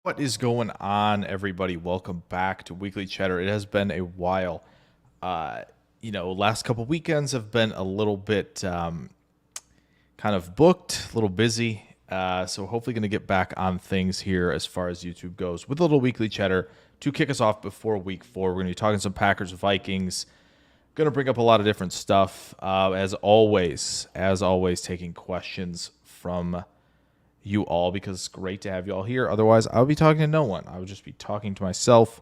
What is going on, everybody? Welcome back to Weekly Cheddar. It has been a while. Uh, last couple weekends have been a little bit kind of booked, a little busy. So hopefully going to get back on things here as far as YouTube goes with a little Weekly Cheddar to kick us off before week 4. We're going to be talking some Packers, Vikings. Going to bring up a lot of different stuff. As always, taking questions from you all because it's great to have you all here. Otherwise, I would be talking to no one. I would just be talking to myself.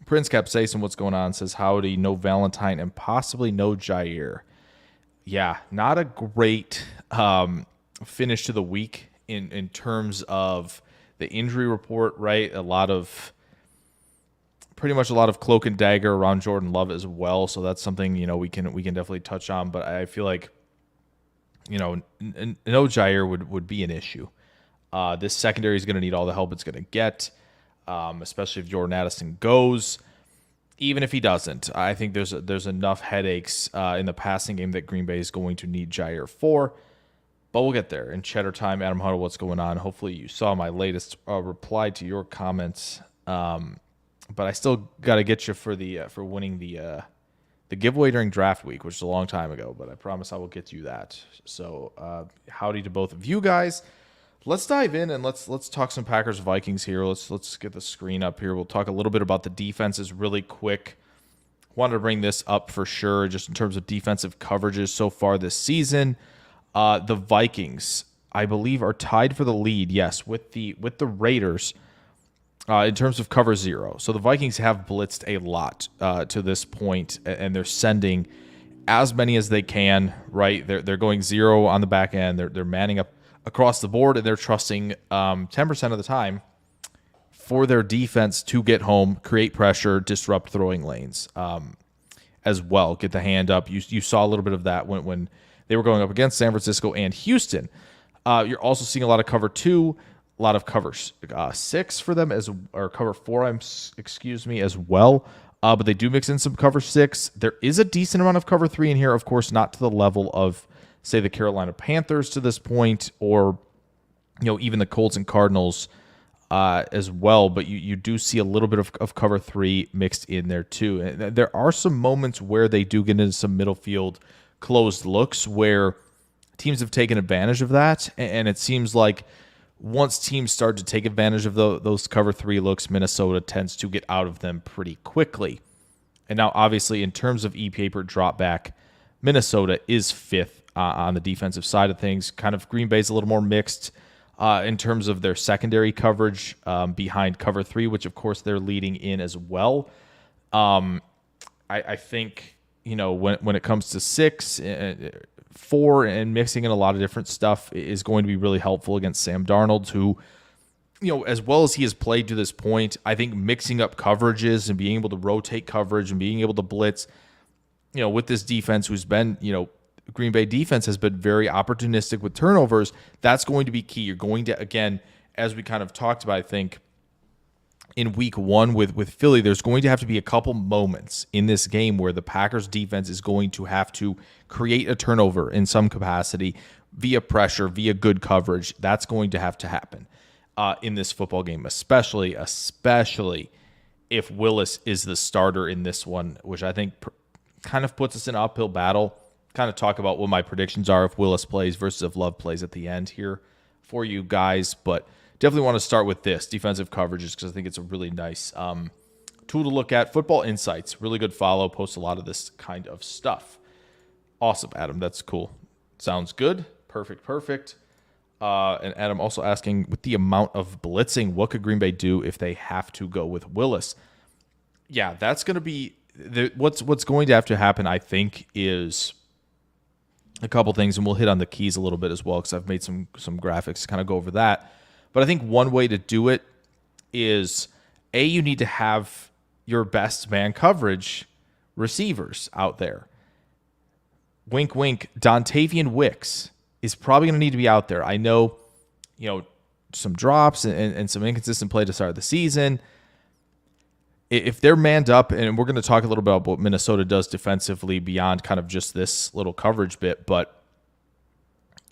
Prince Capsaicin, what's going on? Says howdy, no Valentine, and possibly no Jair. Yeah, not a great finish to the week in terms of the injury report, right? Pretty much a lot of cloak and dagger around Jordan Love as well. So that's something, we can definitely touch on. But I feel like, no Jair would be an issue. This secondary is going to need all the help it's going to get, especially if Jordan Addison goes. Even if he doesn't, I think there's enough headaches in the passing game that Green Bay is going to need Jair for. But we'll get there. In Cheddar time, Adam Huddle, what's going on? Hopefully you saw my latest reply to your comments. But I still got to get you for winning the giveaway during draft week, which is a long time ago. But I promise I will get you that. So howdy to both of you guys. Let's dive in and let's talk some Packers Vikings here. Let's get the screen up here. We'll talk a little bit about the defenses really quick. Wanted to bring this up for sure, just in terms of defensive coverages so far this season. The Vikings, I believe, are tied for the lead. Yes, with the Raiders in terms of cover zero. So the Vikings have blitzed a lot to this point, and they're sending as many as they can. Right, they're going zero on the back end. They're manning up across the board, and they're trusting 10% of the time for their defense to get home, create pressure, disrupt throwing lanes as well, get the hand up. You saw a little bit of that when they were going up against San Francisco and Houston. You're also seeing a lot of cover 2, a lot of cover 6 for them, or cover 4, as well. But they do mix in some cover 6. There is a decent amount of cover 3 in here, of course, not to the level of, say, the Carolina Panthers to this point, or even the Colts and Cardinals as well. But you do see a little bit of cover 3 mixed in there too. And there are some moments where they do get into some middle field closed looks where teams have taken advantage of that. And it seems like once teams start to take advantage of those cover 3 looks, Minnesota tends to get out of them pretty quickly. And now, obviously, in terms of EPA per drop back, Minnesota is 5th on the defensive side of things. Kind of Green Bay's a little more mixed in terms of their secondary coverage behind cover 3, which, of course, they're leading in as well. I think, when it comes to 6, 4, and mixing in a lot of different stuff is going to be really helpful against Sam Darnold, who, as well as he has played to this point, I think mixing up coverages and being able to rotate coverage and being able to blitz, with this defense who's been, Green Bay defense has been very opportunistic with turnovers. That's going to be key. You're going to, again, as we kind of talked about, I think, in week 1 with Philly, there's going to have to be a couple moments in this game where the Packers defense is going to have to create a turnover in some capacity via pressure, via good coverage. That's going to have to happen in this football game, especially if Willis is the starter in this one, which I think kind of puts us in an uphill battle. Kind of talk about what my predictions are if Willis plays versus if Love plays at the end here for you guys. But definitely want to start with this, defensive coverages, because I think it's a really nice tool to look at. Football Insights, really good follow, posts a lot of this kind of stuff. Awesome, Adam. That's cool. Sounds good. Perfect. And Adam also asking, with the amount of blitzing, what could Green Bay do if they have to go with Willis? Yeah, that's going to be what's going to have to happen, I think, is a couple things, and we'll hit on the keys a little bit as well because I've made some graphics to kind of go over that. But I think one way to do it is, you need to have your best man coverage receivers out there. Wink, wink. Dontavian Wicks is probably going to need to be out there. I know, some drops and some inconsistent play to start the season. If they're manned up, and we're going to talk a little bit about what Minnesota does defensively beyond kind of just this little coverage bit, but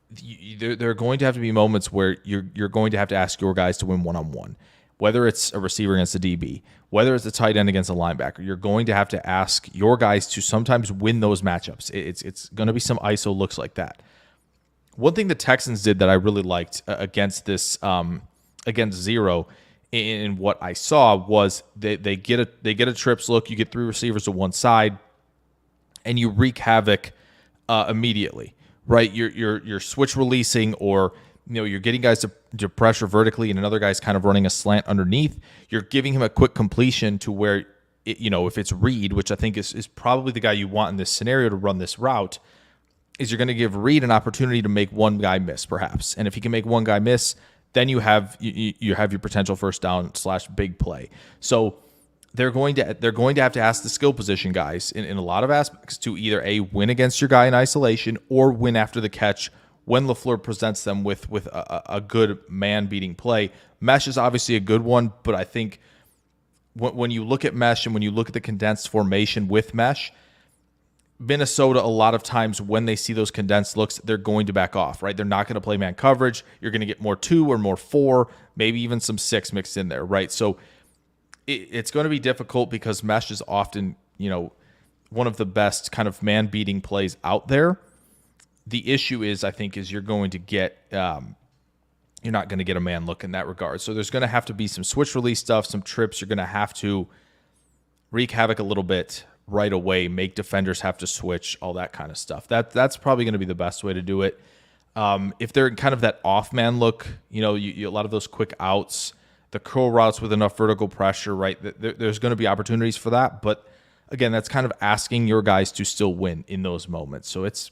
there are going to have to be moments where you're going to have to ask your guys to win one-on-one. whether it's a receiver against a DB, whether it's a tight end against a linebacker, you're going to have to ask your guys to sometimes win those matchups. It's going to be some ISO looks like that. One thing the Texans did that I really liked against this against zero in what I saw was they get a trips look. You get 3 receivers to one side, and you wreak havoc immediately, right? You're switch releasing, or you're getting guys to pressure vertically, and another guy's kind of running a slant underneath. You're giving him a quick completion to where if it's Reed, which I think is probably the guy you want in this scenario to run this route, is you're going to give Reed an opportunity to make one guy miss, perhaps. And if he can make one guy miss, then you have your potential first down / big play. So they're going to have to ask the skill position guys in a lot of aspects to either win against your guy in isolation or win after the catch when LaFleur presents them with a good man beating play. Mesh is obviously a good one, but I think when you look at mesh and when you look at the condensed formation with mesh, Minnesota, a lot of times when they see those condensed looks, they're going to back off, right? They're not going to play man coverage. You're going to get more 2 or more 4, maybe even some 6 mixed in there, right? So it's going to be difficult because mesh is often, one of the best kind of man beating plays out there. The issue is, I think, you're going to get, you're not going to get a man look in that regard. So there's going to have to be some switch release stuff, some trips. You're going to have to wreak havoc a little bit right away, make defenders have to switch, all that kind of stuff. That's probably going to be the best way to do it. If they're kind of that off-man look, a lot of those quick outs, the curl routes with enough vertical pressure, right? There's going to be opportunities for that. But, again, that's kind of asking your guys to still win in those moments. So it's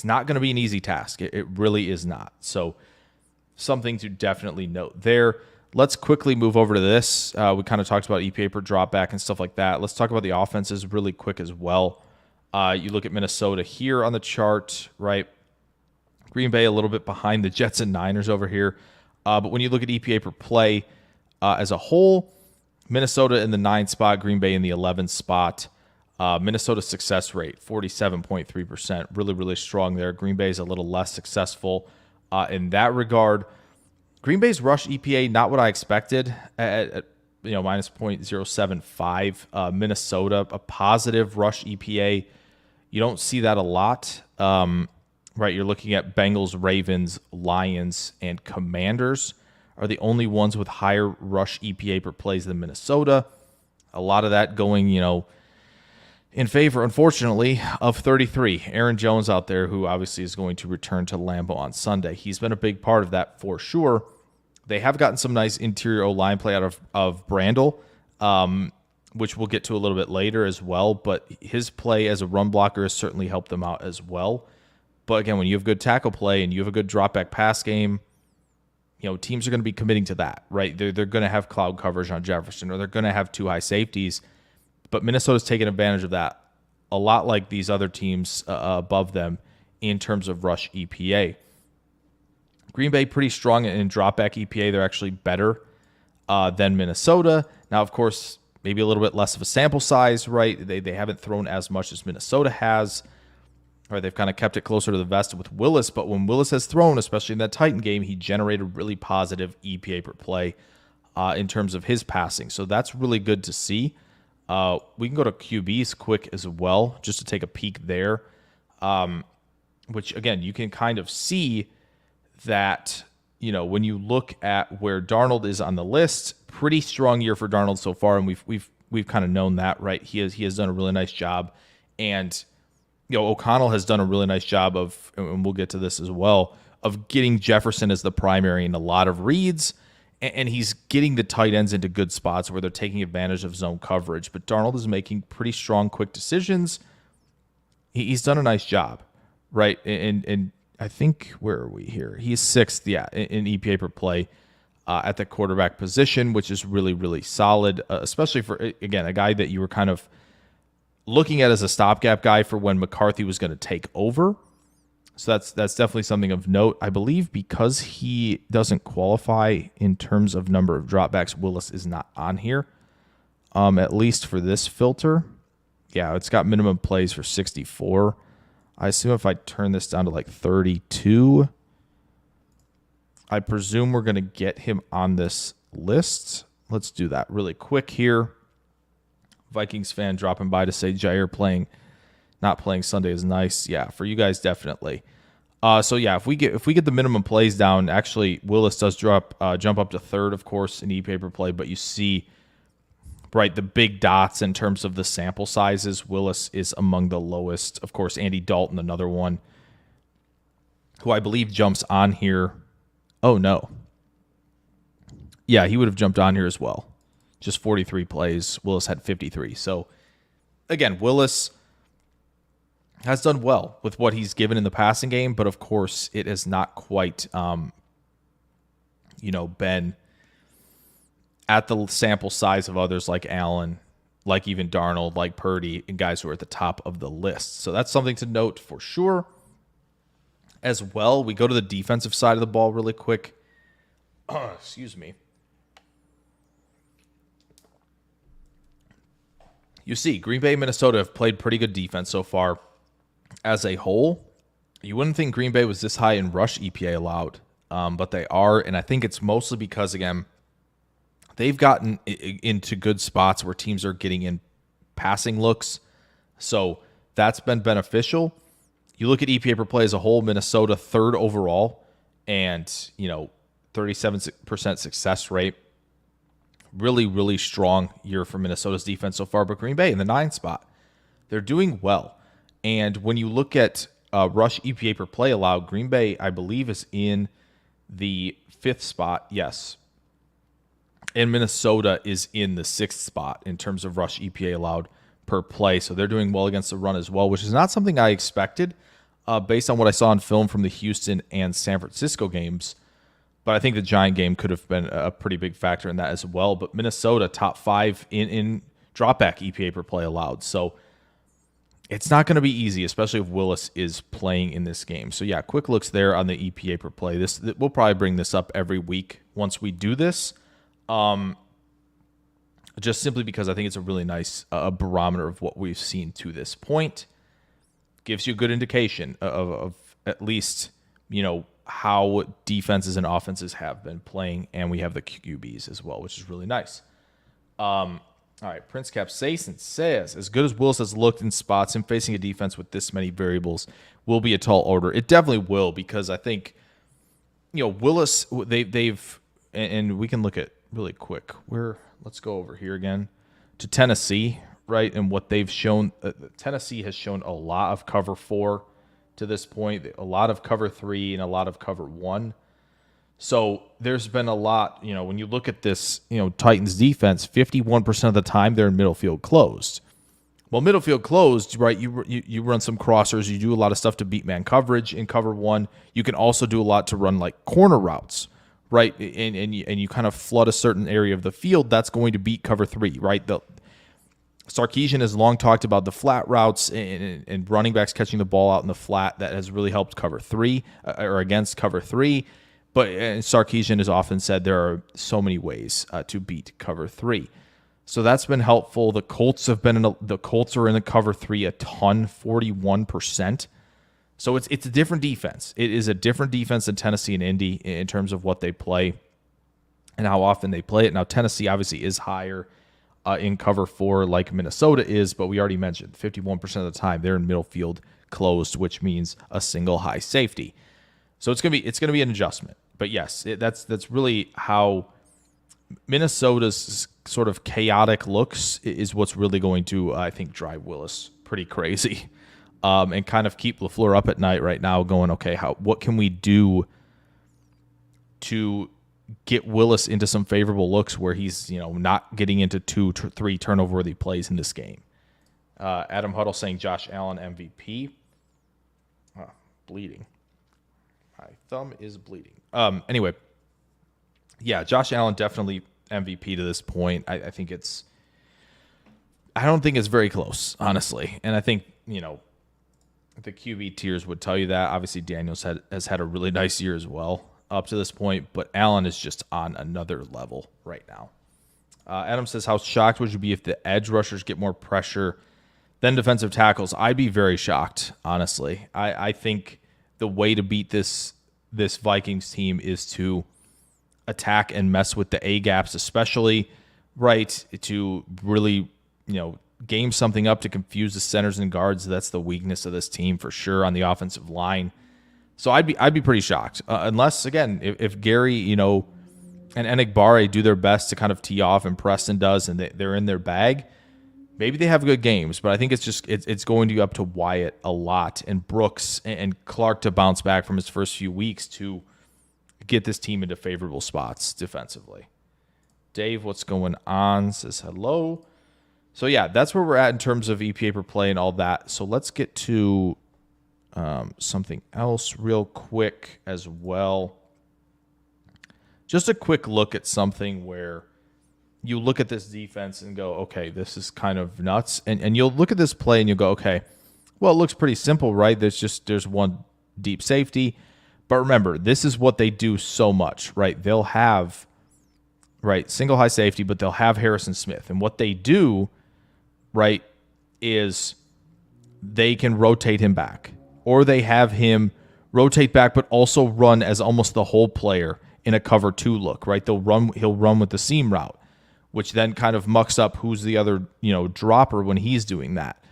not going to be an easy task. It really is not. So something to definitely note there. Let's quickly move over to this. We kind of talked about EPA per drop back and stuff like that. Let's talk about the offenses really quick as well. You look at Minnesota here on the chart, right? Green Bay a little bit behind the Jets and Niners over here. But when you look at EPA per play as a whole, Minnesota in the 9 spot, Green Bay in the 11 spot. Minnesota success rate, 47.3%. Really, really strong there. Green Bay is a little less successful in that regard. Green Bay's rush EPA, not what I expected at minus 0.075. Minnesota, a positive rush EPA. You don't see that a lot, right? You're looking at Bengals, Ravens, Lions, and Commanders are the only ones with higher rush EPA per plays than Minnesota. A lot of that going, in favor, unfortunately, of 33. Aaron Jones out there, who obviously is going to return to Lambeau on Sunday. He's been a big part of that for sure. They have gotten some nice interior O-line play out of Brandel, which we'll get to a little bit later as well. But his play as a run blocker has certainly helped them out as well. But again, when you have good tackle play and you have a good drop back pass game, teams are going to be committing to that, right? They're going to have cloud coverage on Jefferson, or they're going to have 2 high safeties. But Minnesota's taken advantage of that a lot, like these other teams above them in terms of rush EPA. Green Bay pretty strong in dropback EPA. They're actually better than Minnesota. Now, of course, maybe a little bit less of a sample size, right? They haven't thrown as much as Minnesota has. Right, they've kind of kept it closer to the vest with Willis. But when Willis has thrown, especially in that Titan game, he generated really positive EPA per play in terms of his passing. So that's really good to see. We can go to QBs quick as well, just to take a peek there, which, again, you can kind of see that, when you look at where Darnold is on the list, pretty strong year for Darnold so far, and we've kind of known that, right? He has done a really nice job, and O'Connell has done a really nice job of, and we'll get to this as well, of getting Jefferson as the primary in a lot of reads. And he's getting the tight ends into good spots where they're taking advantage of zone coverage. But Darnold is making pretty strong, quick decisions. He's done a nice job, right? And I think, where are we here? He's 6th, in EPA per play at the quarterback position, which is really, really solid, especially for, again, a guy that you were kind of looking at as a stopgap guy for when McCarthy was going to take over. So that's definitely something of note. I believe because he doesn't qualify in terms of number of dropbacks, Willis is not on here, at least for this filter. Yeah, it's got minimum plays for 64. I assume if I turn this down to like 32, I presume we're going to get him on this list. Let's do that really quick here. Vikings fan dropping by to say Jair not playing Sunday is nice. Yeah, for you guys definitely. So yeah, if we get the minimum plays down, actually Willis does jump up to third, of course, in EPA per play, but you see right the big dots in terms of the sample sizes. Willis is among the lowest. Of course, Andy Dalton, another one who I believe jumps on here. Oh no. Yeah, he would have jumped on here as well. Just 43 plays. Willis had 53. So again, Willis has done well with what he's given in the passing game, but of course it has not quite, been at the sample size of others like Allen, like even Darnold, like Purdy, and guys who are at the top of the list. So that's something to note for sure. As well, we go to the defensive side of the ball really quick. Excuse me. You see, Green Bay and Minnesota have played pretty good defense so far. As a whole, you wouldn't think Green Bay was this high in rush EPA allowed, but they are, and I think it's mostly because, again, they've gotten into good spots where teams are getting in passing looks, so that's been beneficial. You look at EPA per play as a whole, Minnesota third overall, and 37% success rate. Really, really strong year for Minnesota's defense so far, but Green Bay in the 9th spot. They're doing well. And when you look at rush EPA per play allowed, Green Bay, I believe, is in the 5th spot. Yes. And Minnesota is in the 6th spot in terms of rush EPA allowed per play. So they're doing well against the run as well, which is not something I expected based on what I saw in film from the Houston and San Francisco games. But I think the Giant game could have been a pretty big factor in that as well. But Minnesota, top 5 in dropback EPA per play allowed. So it's not going to be easy, especially if Willis is playing in this game. So yeah, quick looks there on the EPA per play. We'll probably bring this up every week once we do this. Just simply because I think it's a really nice barometer of what we've seen to this point. Gives you a good indication of at least, how defenses and offenses have been playing, and we have the QBs as well, which is really nice. All right, Prince Capsaicin says, as good as Willis has looked in spots, and facing a defense with this many variables will be a tall order. It definitely will, because I think, Willis, they've, and we can look at really quick. Let's go over here again to Tennessee, right, and what they've shown. Tennessee has shown a lot of cover 4 to this point, a lot of cover 3 and a lot of cover 1. So there's been a lot, when you look at this, Titans defense, 51% of the time they're in middle field closed. Well, middle field closed, right, you run some crossers, you do a lot of stuff to beat man coverage in cover 1. You can also do a lot to run like corner routes, right, and you kind of flood a certain area of the field that's going to beat cover 3, right? Sarkisian has long talked about the flat routes and running backs catching the ball out in the flat. That has really helped cover 3 or against cover 3. But Sarkisian has often said there are so many ways to beat cover 3. So that's been helpful. The Colts are in the cover 3 a ton, 41%. So it's a different defense. It is a different defense than Tennessee and Indy in terms of what they play and how often they play it. Now, Tennessee obviously is higher in cover 4 like Minnesota is, but we already mentioned 51% of the time they're in middle field closed, which means a single high safety. So it's gonna be an adjustment. But yes, that's really how Minnesota's sort of chaotic looks is what's really going to, I think, drive Willis pretty crazy, and kind of keep LaFleur up at night right now, going, okay, what can we do to get Willis into some favorable looks where he's, not getting into 2-3 turnover-worthy plays in this game. Adam Huddle saying Josh Allen MVP. Bleeding. My thumb is bleeding. Anyway, yeah, Josh Allen definitely MVP to this point. I don't think it's very close, honestly. And I think, the QB tiers would tell you that. Obviously, Daniels has had a really nice year as well up to this point, but Allen is just on another level right now. Adam says, how shocked would you be if the edge rushers get more pressure than defensive tackles? I'd be very shocked, honestly. I think the way to beat this Vikings team is to attack and mess with the A gaps, especially, right, to really, game something up to confuse the centers and guards. That's the weakness of this team for sure on the offensive line. So I'd be pretty shocked, unless, again, if Gary, and Enigbare do their best to kind of tee off, and Preston does, and they're in their bag. Maybe they have good games, but I think it's going to be up to Wyatt a lot, and Brooks and Clark to bounce back from his first few weeks to get this team into favorable spots defensively. Dave, what's going on? Says hello. So yeah, that's where we're at in terms of EPA per play and all that. So let's get to something else real quick as well. Just a quick look at something where you look at this defense and go, okay, this is kind of nuts. And you'll look at this play and you'll go, okay, well, it looks pretty simple, right? There's one deep safety. But remember, this is what they do so much, right? They'll have, right, single high safety, but they'll have Harrison Smith. And what they do, right, is they can rotate him back. Or they have him rotate back, but also run as almost the whole player in a cover 2 look, right? He'll run with the seam route, which then kind of mucks up who's the other, dropper when he's doing that.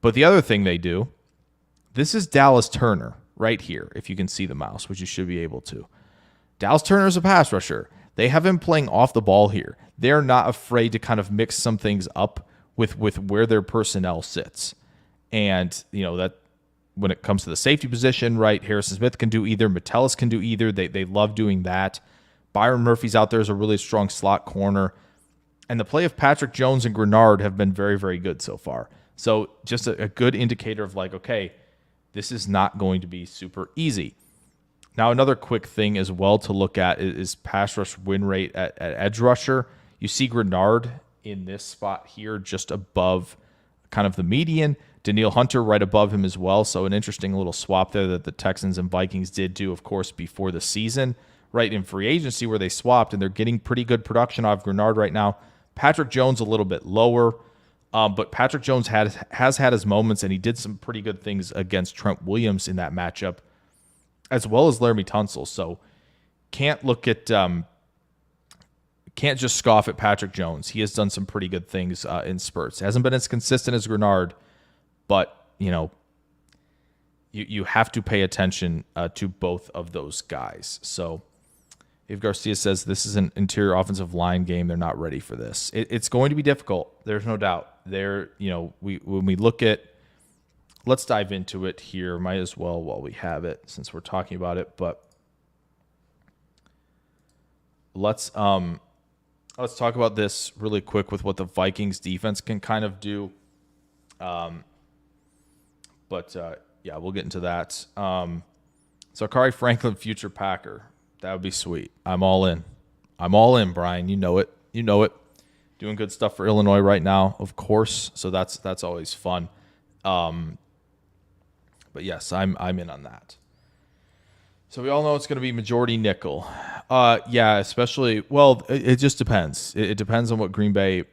But the other thing they do, this is Dallas Turner right here, if you can see the mouse, which you should be able to. Dallas Turner is a pass rusher. They have him playing off the ball here. They're not afraid to kind of mix some things up with where their personnel sits. And, that when it comes to the safety position, right, Harrison Smith can do either. Metellus can do either. They love doing that. Byron Murphy's out there as a really strong slot corner. And the play of Patrick Jones and Grenard have been very, very good so far. So just a good indicator of like, okay, this is not going to be super easy. Now, another quick thing as well to look at is pass rush win rate at edge rusher. You see Grenard in this spot here just above kind of the median. Daniil Hunter right above him as well. So an interesting little swap there that the Texans and Vikings did do, of course, before the season, right, in free agency where they swapped, and they're getting pretty good production out of Grenard right now. Patrick Jones a little bit lower, but Patrick Jones has had his moments, and he did some pretty good things against Trent Williams in that matchup, as well as Laramie Tunsil. So can't just scoff at Patrick Jones. He has done some pretty good things in spurts. Hasn't been as consistent as Grenard, but you have to pay attention to both of those guys. So Dave Garcia says this is an interior offensive line game. They're not ready for this. It's going to be difficult. There's no doubt. When we look at, let's dive into it here. Might as well while we have it, since we're talking about it. But let's talk about this really quick with what the Vikings defense can kind of do. But we'll get into that. So Akari Franklin, future Packer. That would be sweet. I'm all in. Brian. You know it. Doing good stuff for Illinois right now, of course. So that's always fun. But yes, I'm in on that. So we all know it's going to be majority nickel. Especially, well, it just depends. It depends on what Green Bay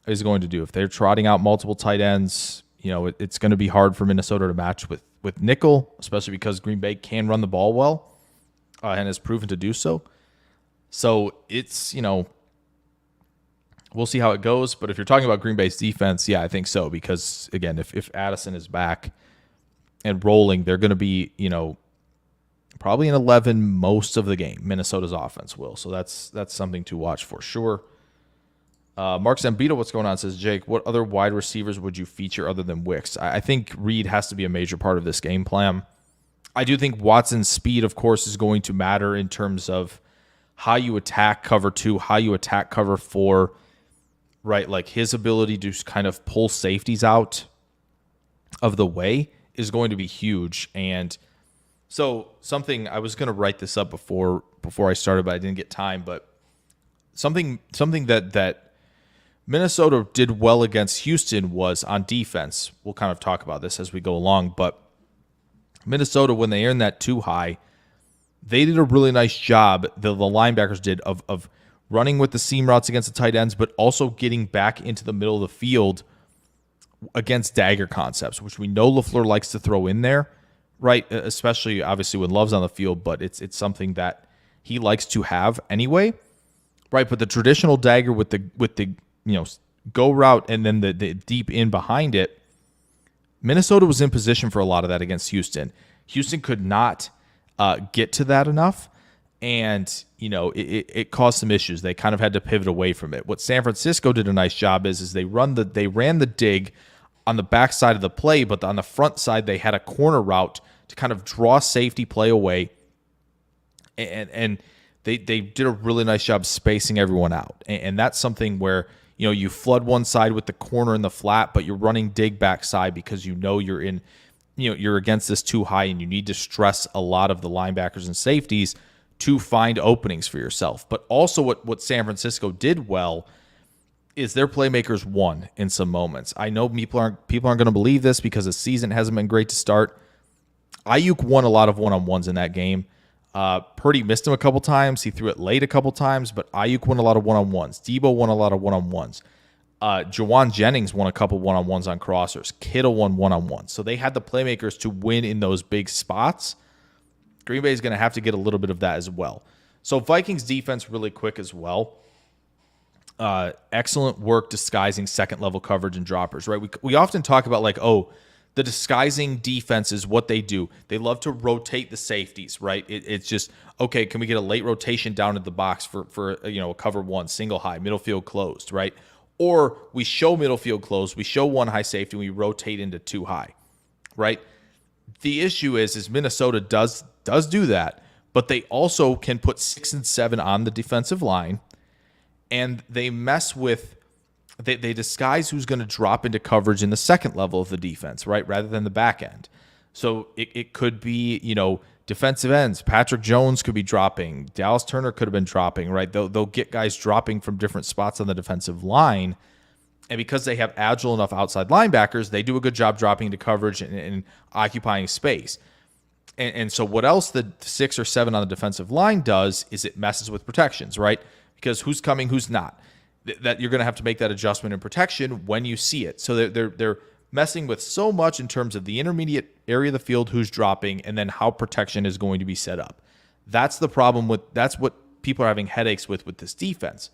is going to do. If they're trotting out multiple tight ends, it's going to be hard for Minnesota to match with nickel, especially because Green Bay can run the ball well and has proven to do so. So it's, we'll see how it goes. But if you're talking about Green Bay's defense, yeah, I think so. Because, again, if Addison is back and rolling, they're going to be, probably in 11 most of the game. Minnesota's offense will. So that's something to watch for sure. Mark Zambito, what's going on, says, Jake, what other wide receivers would you feature other than Wicks? I think Reed has to be a major part of this game plan. I do think Watson's speed, of course, is going to matter in terms of how you attack cover 2, how you attack cover 4, right? Like his ability to kind of pull safeties out of the way is going to be huge. And so something, I was going to write this up before I started, but I didn't get time. But something that Minnesota did well against Houston was on defense. We'll kind of talk about this as we go along, but Minnesota, when they earned that too high, they did a really nice job, the linebackers did, of running with the seam routes against the tight ends, but also getting back into the middle of the field against dagger concepts, which we know LaFleur likes to throw in there, right? Especially, obviously, when Love's on the field, but it's something that he likes to have anyway, right? But the traditional dagger with the go route and then the deep in behind it, Minnesota was in position for a lot of that against Houston. Houston could not get to that enough, and it caused some issues. They kind of had to pivot away from it. What San Francisco did a nice job is they ran the dig on the backside of the play, but on the front side they had a corner route to kind of draw safety play away, and they did a really nice job spacing everyone out. And that's something where you flood one side with the corner in the flat, but you're running dig backside because you're in, you're against this too high, and you need to stress a lot of the linebackers and safeties to find openings for yourself. But also what San Francisco did well is their playmakers won in some moments. I know people aren't going to believe this because the season hasn't been great to start. Ayuk won a lot of one-on-ones in that game. Purdy missed him a couple times. He threw it late a couple times, but Ayuk won a lot of one-on-ones. Debo won a lot of one-on-ones. Jawan Jennings won a couple one-on-ones on crossers. Kittle won one-on-ones. So they had the playmakers to win in those big spots. Green Bay is going to have to get a little bit of that as well. So Vikings defense really quick as well. Excellent work disguising second-level coverage and droppers, right? We often talk about the disguising defense is what they do. They love to rotate the safeties, right? It's just, okay, can we get a late rotation down at the box for a cover one, single high, middle field closed, right? Or we show middle field closed, we show one high safety, and we rotate into two high, right? The issue is Minnesota does do that, but they also can put 6 and 7 on the defensive line, and they mess with They disguise who's going to drop into coverage in the second level of the defense, right, rather than the back end. So it could be, defensive ends. Patrick Jones could be dropping. Dallas Turner could have been dropping, right? They'll get guys dropping from different spots on the defensive line. And because they have agile enough outside linebackers, they do a good job dropping into coverage and occupying space. And so what else the 6 or 7 on the defensive line does is it messes with protections, right? Because who's coming, who's not. That you're going to have to make that adjustment in protection when you see it. So they're messing with so much in terms of the intermediate area of the field, who's dropping, and then how protection is going to be set up. That's the problem that's what people are having headaches with this defense.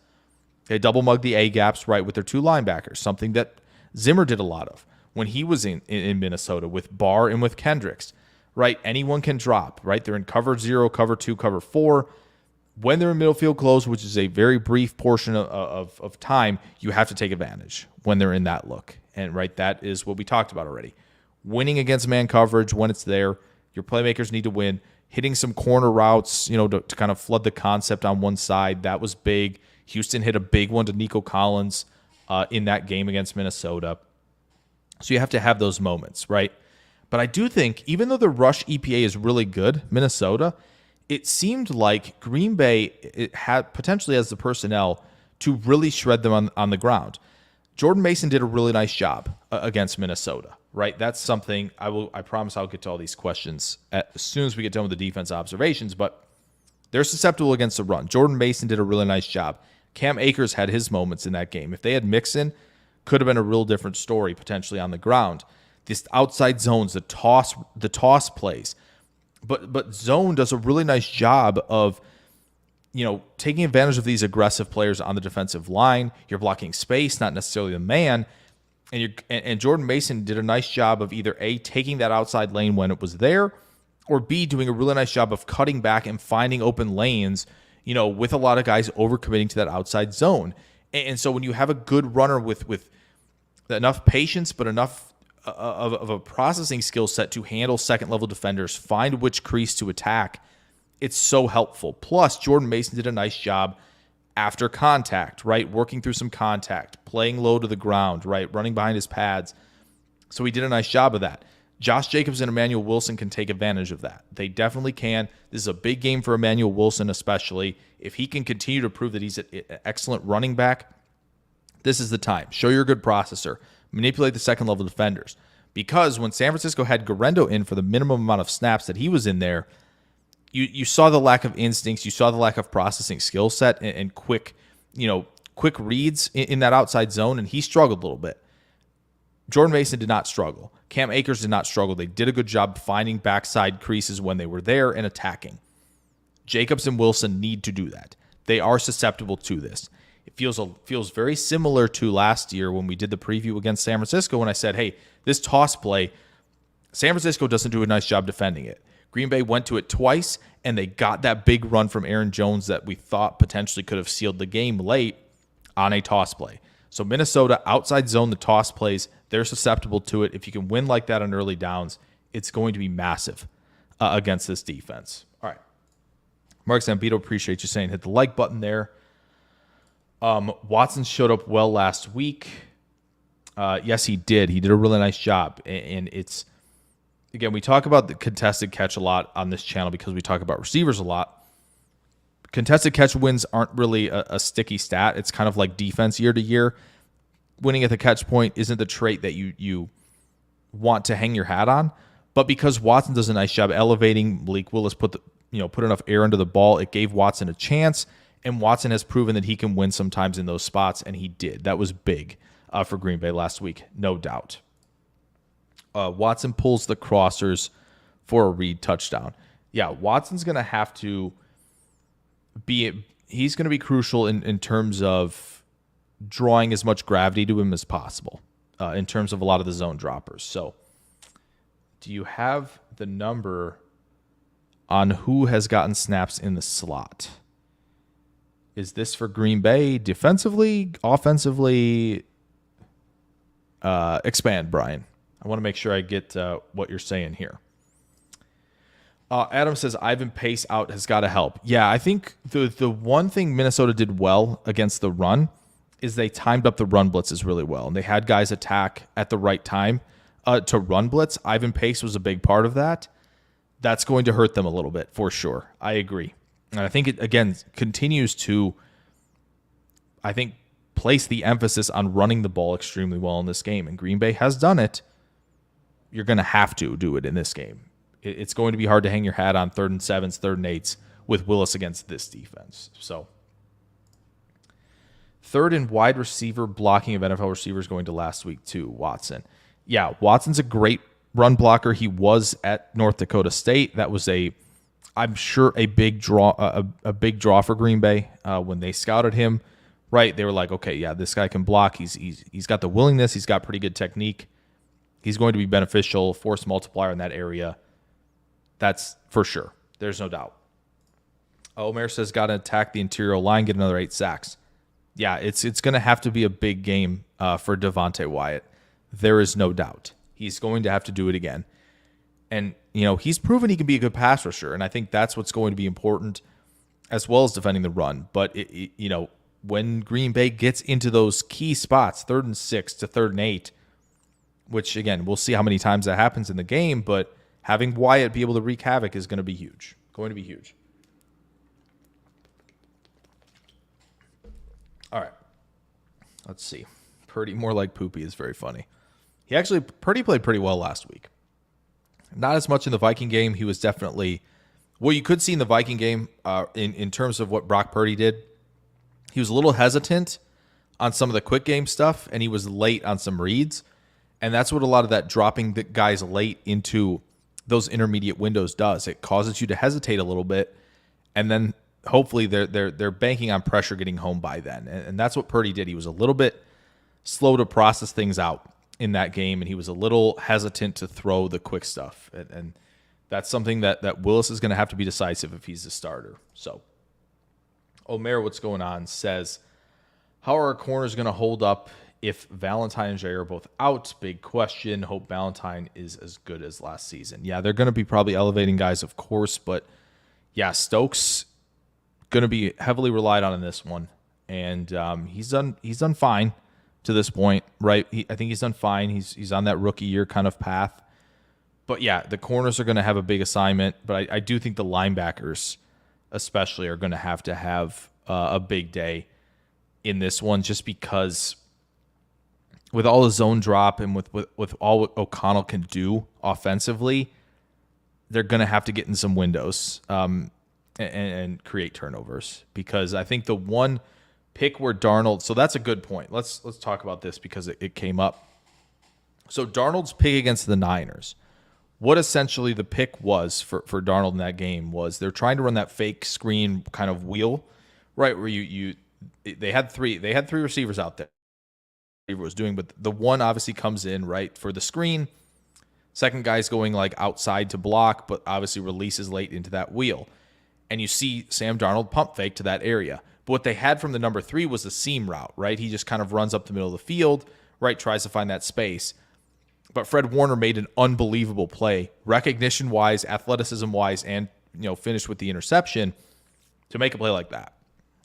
They double mug the A gaps, right, with their 2 linebackers, something that Zimmer did a lot of when he was in Minnesota with Barr and with Kendricks, right? Anyone can drop, right? They're in cover 0, cover 2, cover 4. When they're in middle field close, which is a very brief portion of time, you have to take advantage when they're in that look. And right, that is what we talked about already. Winning against man coverage when it's there, your playmakers need to win. Hitting some corner routes, to kind of flood the concept on one side, that was big. Houston hit a big one to Nico Collins in that game against Minnesota. So you have to have those moments, right? But I do think, even though the rush EPA is really good, Minnesota, it seemed like Green Bay potentially has the personnel to really shred them on the ground. Jordan Mason did a really nice job against Minnesota, right? That's something I promise I'll get to all these questions as soon as we get done with the defense observations, but they're susceptible against the run. Jordan Mason did a really nice job. Cam Akers had his moments in that game. If they had Mixon, could have been a real different story potentially on the ground. This outside zones, the toss plays. But zone does a really nice job of, taking advantage of these aggressive players on the defensive line. You're blocking space, not necessarily the man. And Jordan Mason did a nice job of either A, taking that outside lane when it was there, or B, doing a really nice job of cutting back and finding open lanes, with a lot of guys overcommitting to that outside zone. And so when you have a good runner with enough patience, but enough of a processing skill set to handle second-level defenders, find which crease to attack, it's so helpful. Plus, Jordan Mason did a nice job after contact, right? Working through some contact, playing low to the ground, right? Running behind his pads. So he did a nice job of that. Josh Jacobs and Emmanuel Wilson can take advantage of that. They definitely can. This is a big game for Emmanuel Wilson, especially. If he can continue to prove that he's an excellent running back, this is the time. Show you're a good processor. Manipulate the second-level defenders. Because when San Francisco had Garendo in for the minimum amount of snaps that he was in there, you saw the lack of instincts, you saw the lack of processing skill set and quick reads in that outside zone, and he struggled a little bit. Jordan Mason did not struggle. Cam Akers did not struggle. They did a good job finding backside creases when they were there and attacking. Jacobs and Wilson need to do that. They are susceptible to this. It feels very similar to last year when we did the preview against San Francisco when I said, hey, this toss play, San Francisco doesn't do a nice job defending it. Green Bay went to it twice, and they got that big run from Aaron Jones that we thought potentially could have sealed the game late on a toss play. So Minnesota, outside zone, the toss plays, they're susceptible to it. If you can win like that on early downs, it's going to be massive against this defense. All right. Mark Zambito, appreciate you saying hit the like button there. Watson showed up well last week. Yes, he did. He did a really nice job. And it's, again, we talk about the contested catch a lot on this channel because we talk about receivers a lot. Contested catch wins aren't really a sticky stat. It's kind of like defense year to year. Winning at the catch point isn't the trait that you want to hang your hat on. But because Watson does a nice job elevating, Malik Willis put enough air under the ball, it gave Watson a chance. And Watson has proven that he can win sometimes in those spots, and he did. That was big for Green Bay last week, no doubt. Watson pulls the crossers for a read touchdown. Yeah, Watson's going to have to he's going to be crucial in terms of drawing as much gravity to him as possible in terms of a lot of the zone droppers. So do you have the number on who has gotten snaps in the slot? Is this for Green Bay defensively, offensively? Expand, Brian. I want to make sure I get what you're saying here. Adam says Ivan Pace out has got to help. Yeah, I think the one thing Minnesota did well against the run is they timed up the run blitzes really well, and they had guys attack at the right time to run blitz. Ivan Pace was a big part of that. That's going to hurt them a little bit for sure. I agree. And I think it, again, continues to, place the emphasis on running the ball extremely well in this game. And Green Bay has done it. You're going to have to do it in this game. It's going to be hard to hang your hat on 3rd and 7s, 3rd and 8s with Willis against this defense. So, 3rd and wide receiver blocking of NFL receivers going to last week too, Watson. Yeah, Watson's a great run blocker. He was at North Dakota State. That was I'm sure a big draw for Green Bay when they scouted him. Right, they were like, okay, yeah, this guy can block. He's got the willingness. He's got pretty good technique. He's going to be beneficial, force multiplier in that area. That's for sure. There's no doubt. Omer says, got to attack the interior line, get another 8 sacks. Yeah, it's going to have to be a big game for Devontae Wyatt. There is no doubt. He's going to have to do it again. And, he's proven he can be a good pass rusher, and I think that's what's going to be important as well as defending the run. But, when Green Bay gets into those key spots, 3rd and 6 to 3rd and 8, which, again, we'll see how many times that happens in the game, but having Wyatt be able to wreak havoc is going to be huge. Going to be huge. All right. Let's see. Purdy, more like Poopy, is very funny. Purdy played pretty well last week. Not as much in the Viking game. He was definitely, well, you could see in the Viking game in terms of what Brock Purdy did. He was a little hesitant on some of the quick game stuff, and he was late on some reads. And that's what a lot of that dropping the guys late into those intermediate windows does. It causes you to hesitate a little bit, and then hopefully they're banking on pressure getting home by then. And that's what Purdy did. He was a little bit slow to process things out in that game, and he was a little hesitant to throw the quick stuff. And that's something that Willis is going to have to be decisive if he's the starter. So Omer, what's going on, says, how are our corners going to hold up if Valentine and Jair are both out? Big question. Hope Valentine is as good as last season. Yeah, they're going to be probably elevating guys, of course, but yeah, Stokes going to be heavily relied on in this one, and he's done fine to this point, right? I think he's done fine. He's on that rookie year kind of path, but yeah, the corners are going to have a big assignment, but I do think the linebackers especially are going to have a big day in this one, just because with all the zone drop and with all what O'Connell can do offensively, they're going to have to get in some windows and create turnovers, because I think the one pick where Darnold, so that's a good point. Let's talk about this because it came up. So Darnold's pick against the Niners what essentially the pick was for Darnold in that game was they're trying to run that fake screen kind of wheel, right? Where they had three receivers out there. Was doing, but the one obviously comes in right for the screen. Second guy's going like outside to block, but obviously releases late into that wheel. And you see Sam Darnold pump fake to that area. But what they had from the number 3 was the seam route, right? He just kind of runs up the middle of the field, right? Tries to find that space. But Fred Warner made an unbelievable play, recognition-wise, athleticism-wise, and finished with the interception to make a play like that.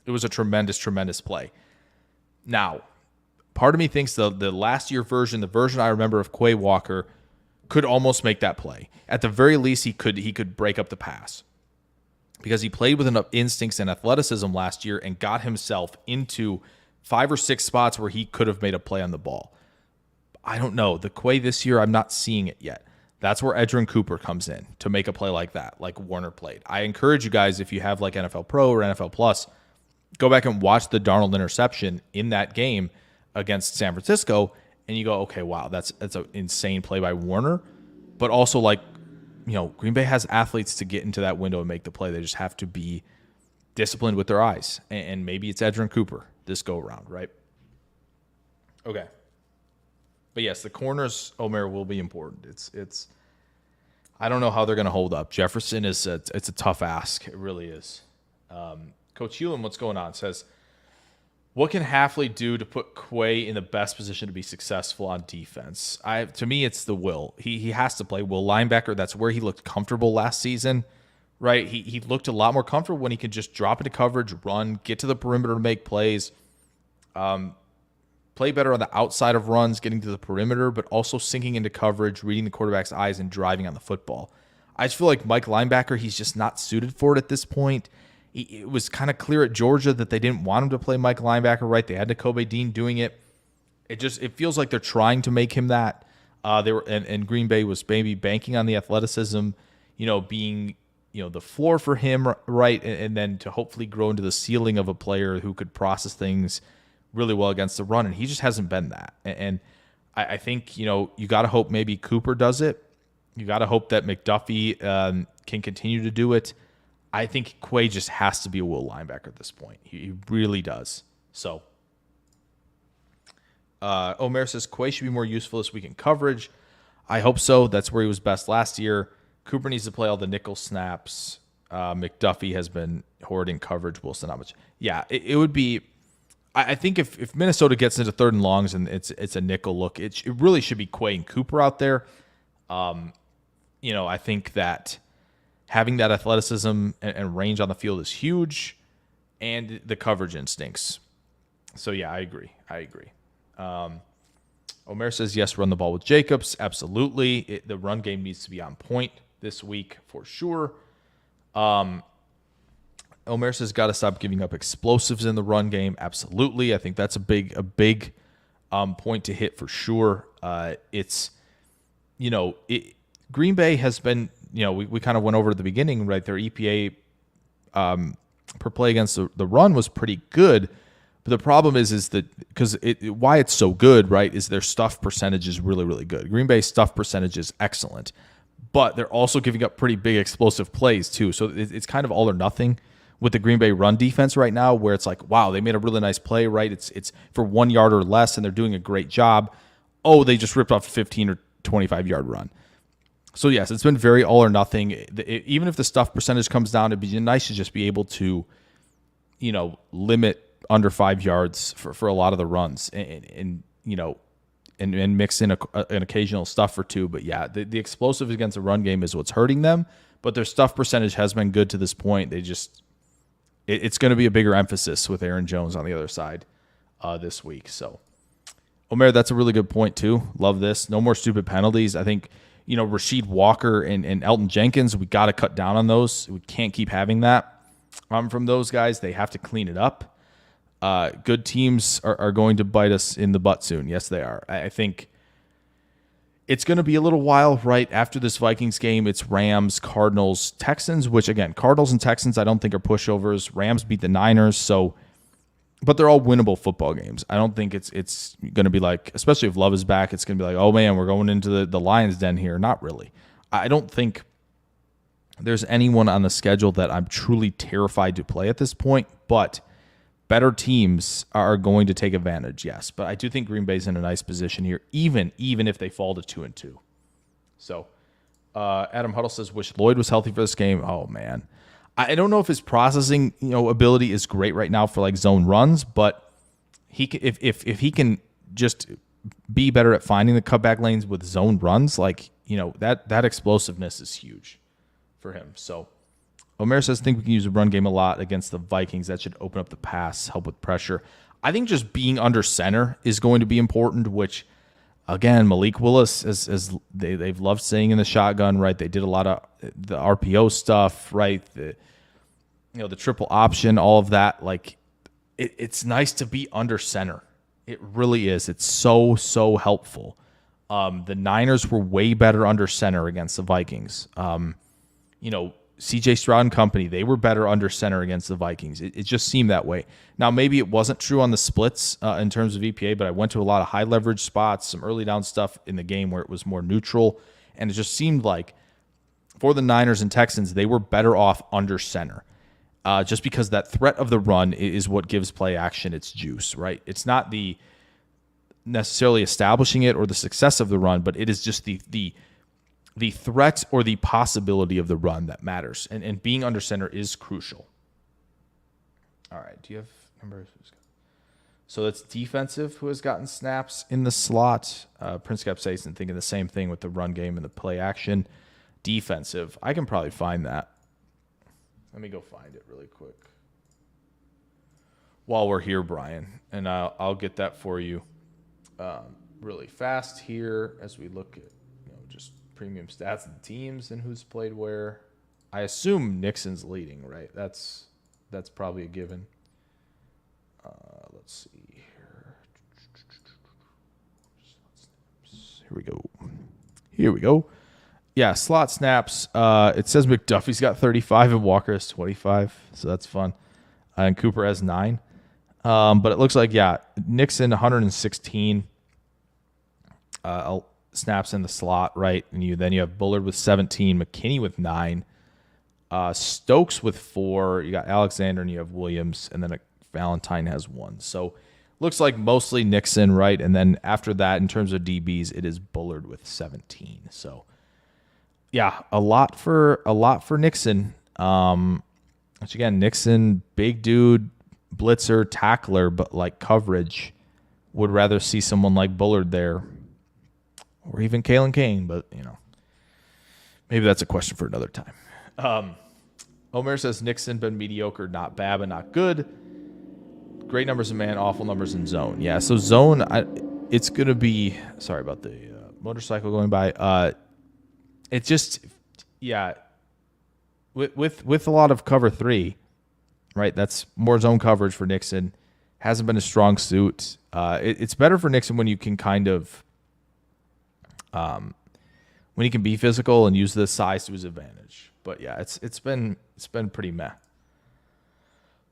It was a tremendous, tremendous play. Now, part of me thinks the last year version, the version I remember of Quay Walker, could almost make that play. At the very least, he could break up the pass because he played with enough instincts and athleticism last year and got himself into 5 or 6 spots where he could have made a play on the ball. I don't know. The Quay this year, I'm not seeing it yet. That's where Edgerrin Cooper comes in to make a play like that, like Warner played. I encourage you guys, if you have like NFL Pro or NFL Plus, go back and watch the Darnold interception in that game against San Francisco, and you go, okay, wow, that's an insane play by Warner. But also, like, Green Bay has athletes to get into that window and make the play. They just have to be disciplined with their eyes. And maybe it's Edgerrin Cooper this go around, right? Okay. But yes, the corners, Omer, will be important. It's I don't know how they're going to hold up. Jefferson it's a tough ask. It really is. Coach Hewlin, what's going on? Says, what can Hafley do to put Quay in the best position to be successful on defense? To me, it's the will. He has to play will linebacker. That's where he looked comfortable last season, right? He looked a lot more comfortable when he could just drop into coverage, run, get to the perimeter to make plays, play better on the outside of runs, getting to the perimeter, but also sinking into coverage, reading the quarterback's eyes, and driving on the football. I just feel like Mike linebacker, he's just not suited for it at this point. It was kind of clear at Georgia that they didn't want him to play Mike linebacker, right? They had Nakobe Dean doing it. It feels like they're trying to make him that. And Green Bay was maybe banking on the athleticism, being the floor for him, right? And then to hopefully grow into the ceiling of a player who could process things really well against the run, and he just hasn't been that. And I think you got to hope maybe Cooper does it. You got to hope that McDuffie can continue to do it. I think Quay just has to be a will linebacker at this point. He really does. So, Omer says Quay should be more useful this week in coverage. I hope so. That's where he was best last year. Cooper needs to play all the nickel snaps. McDuffie has been hoarding coverage. Wilson, not much. Yeah, it would be. I think if Minnesota gets into 3rd and longs and it's a nickel look, it really should be Quay and Cooper out there. I think that having that athleticism and range on the field is huge, and the coverage instincts. So, yeah, I agree. Omer says, yes, run the ball with Jacobs. Absolutely. The run game needs to be on point this week for sure. Omer says, got to stop giving up explosives in the run game. Absolutely. I think that's a big point to hit for sure. Green Bay has been, we kind of went over at the beginning, right? Their EPA per play against the run was pretty good. But the problem is that because why it's so good, right, is their stuff percentage is really, really good. Green Bay's stuff percentage is excellent. But they're also giving up pretty big explosive plays too. So it's kind of all or nothing with the Green Bay run defense right now, where it's like, wow, they made a really nice play, right? It's for 1 yard or less, and they're doing a great job. Oh, they just ripped off a 15 or 25-yard run. So, yes, it's been very all or nothing. Even if the stuff percentage comes down, it'd be nice to just be able to, limit under 5 yards for a lot of the runs and mix in an occasional stuff or two. But, yeah, the explosive against the run game is what's hurting them. But their stuff percentage has been good to this point. It's going to be a bigger emphasis with Aaron Jones on the other side this week. So, Omer, that's a really good point, too. Love this. No more stupid penalties. I think – Rasheed Walker and Elton Jenkins, we got to cut down on those. We can't keep having that from those guys. They have to clean it up. Good teams are going to bite us in the butt soon. Yes, they are. I think it's going to be a little while, right? After this Vikings game, it's Rams, Cardinals, Texans, which, again, Cardinals and Texans I don't think are pushovers. Rams beat the Niners, but they're all winnable football games. I don't think it's going to be like, especially if Love is back, it's going to be like, oh, man, we're going into the Lions' den here. Not really. I don't think there's anyone on the schedule that I'm truly terrified to play at this point, but better teams are going to take advantage, yes. But I do think Green Bay's in a nice position here, even if they fall to 2-2. So Adam Huddle says, wish Lloyd was healthy for this game. Oh, man. I don't know if his processing ability is great right now for like zone runs, but if he can just be better at finding the cutback lanes with zone runs, like that explosiveness is huge for him. So Omer says, think we can use the run game a lot against the Vikings. That should open up the pass, help with pressure. I think just being under center is going to be important, which, again, Malik Willis, as they've loved saying in the shotgun, right? They did a lot of the RPO stuff, right? The triple option, all of that. Like, it's nice to be under center. It really is. It's so helpful. The Niners were way better under center against the Vikings. CJ Stroud and company, they were better under center against the Vikings. It just seemed that way. Now, maybe it wasn't true on the splits in terms of EPA, but I went to a lot of high leverage spots, some early down stuff in the game where it was more neutral, and it just seemed like for the Niners and Texans, they were better off under center. Just because that threat of the run is what gives play action its juice, right? It's not the necessarily establishing it or the success of the run, but it is just the threat or the possibility of the run that matters. And being under center is crucial. All right. Do you have numbers? So that's defensive who has gotten snaps in the slot. Prince Capsaicin thinking the same thing with the run game and the play action. Defensive. I can probably find that. Let me go find it really quick while we're here, Brian. And I'll get that for you really fast here as we look at just premium stats of the teams and who's played where. I assume Nixon's leading, right? That's probably a given. Let's see here. Here we go. Yeah, slot snaps. It says McDuffie's got 35 and Walker has 25, so that's fun. And Cooper has 9. But it looks like, Nixon 116 snaps in the slot, right? And then you have Bullard with 17, McKinney with 9, Stokes with 4. You got Alexander and you have Williams, and then Valentine has 1. So looks like mostly Nixon, right? And then after that, in terms of DBs, it is Bullard with 17. So yeah, a lot for Nixon. Which again, Nixon, big dude, blitzer, tackler, but like coverage, would rather see someone like Bullard there, or even Kalen Kane. But maybe that's a question for another time. Omer says Nixon been mediocre, not bad, but not good. Great numbers in man, awful numbers in zone. Yeah, so zone, it's gonna be. Sorry about the motorcycle going by. It's just, with a lot of cover 3, right? That's more zone coverage for Nixon. Hasn't been a strong suit. It's better for Nixon when you can kind of, when he can be physical and use the size to his advantage. But yeah, it's been pretty meh.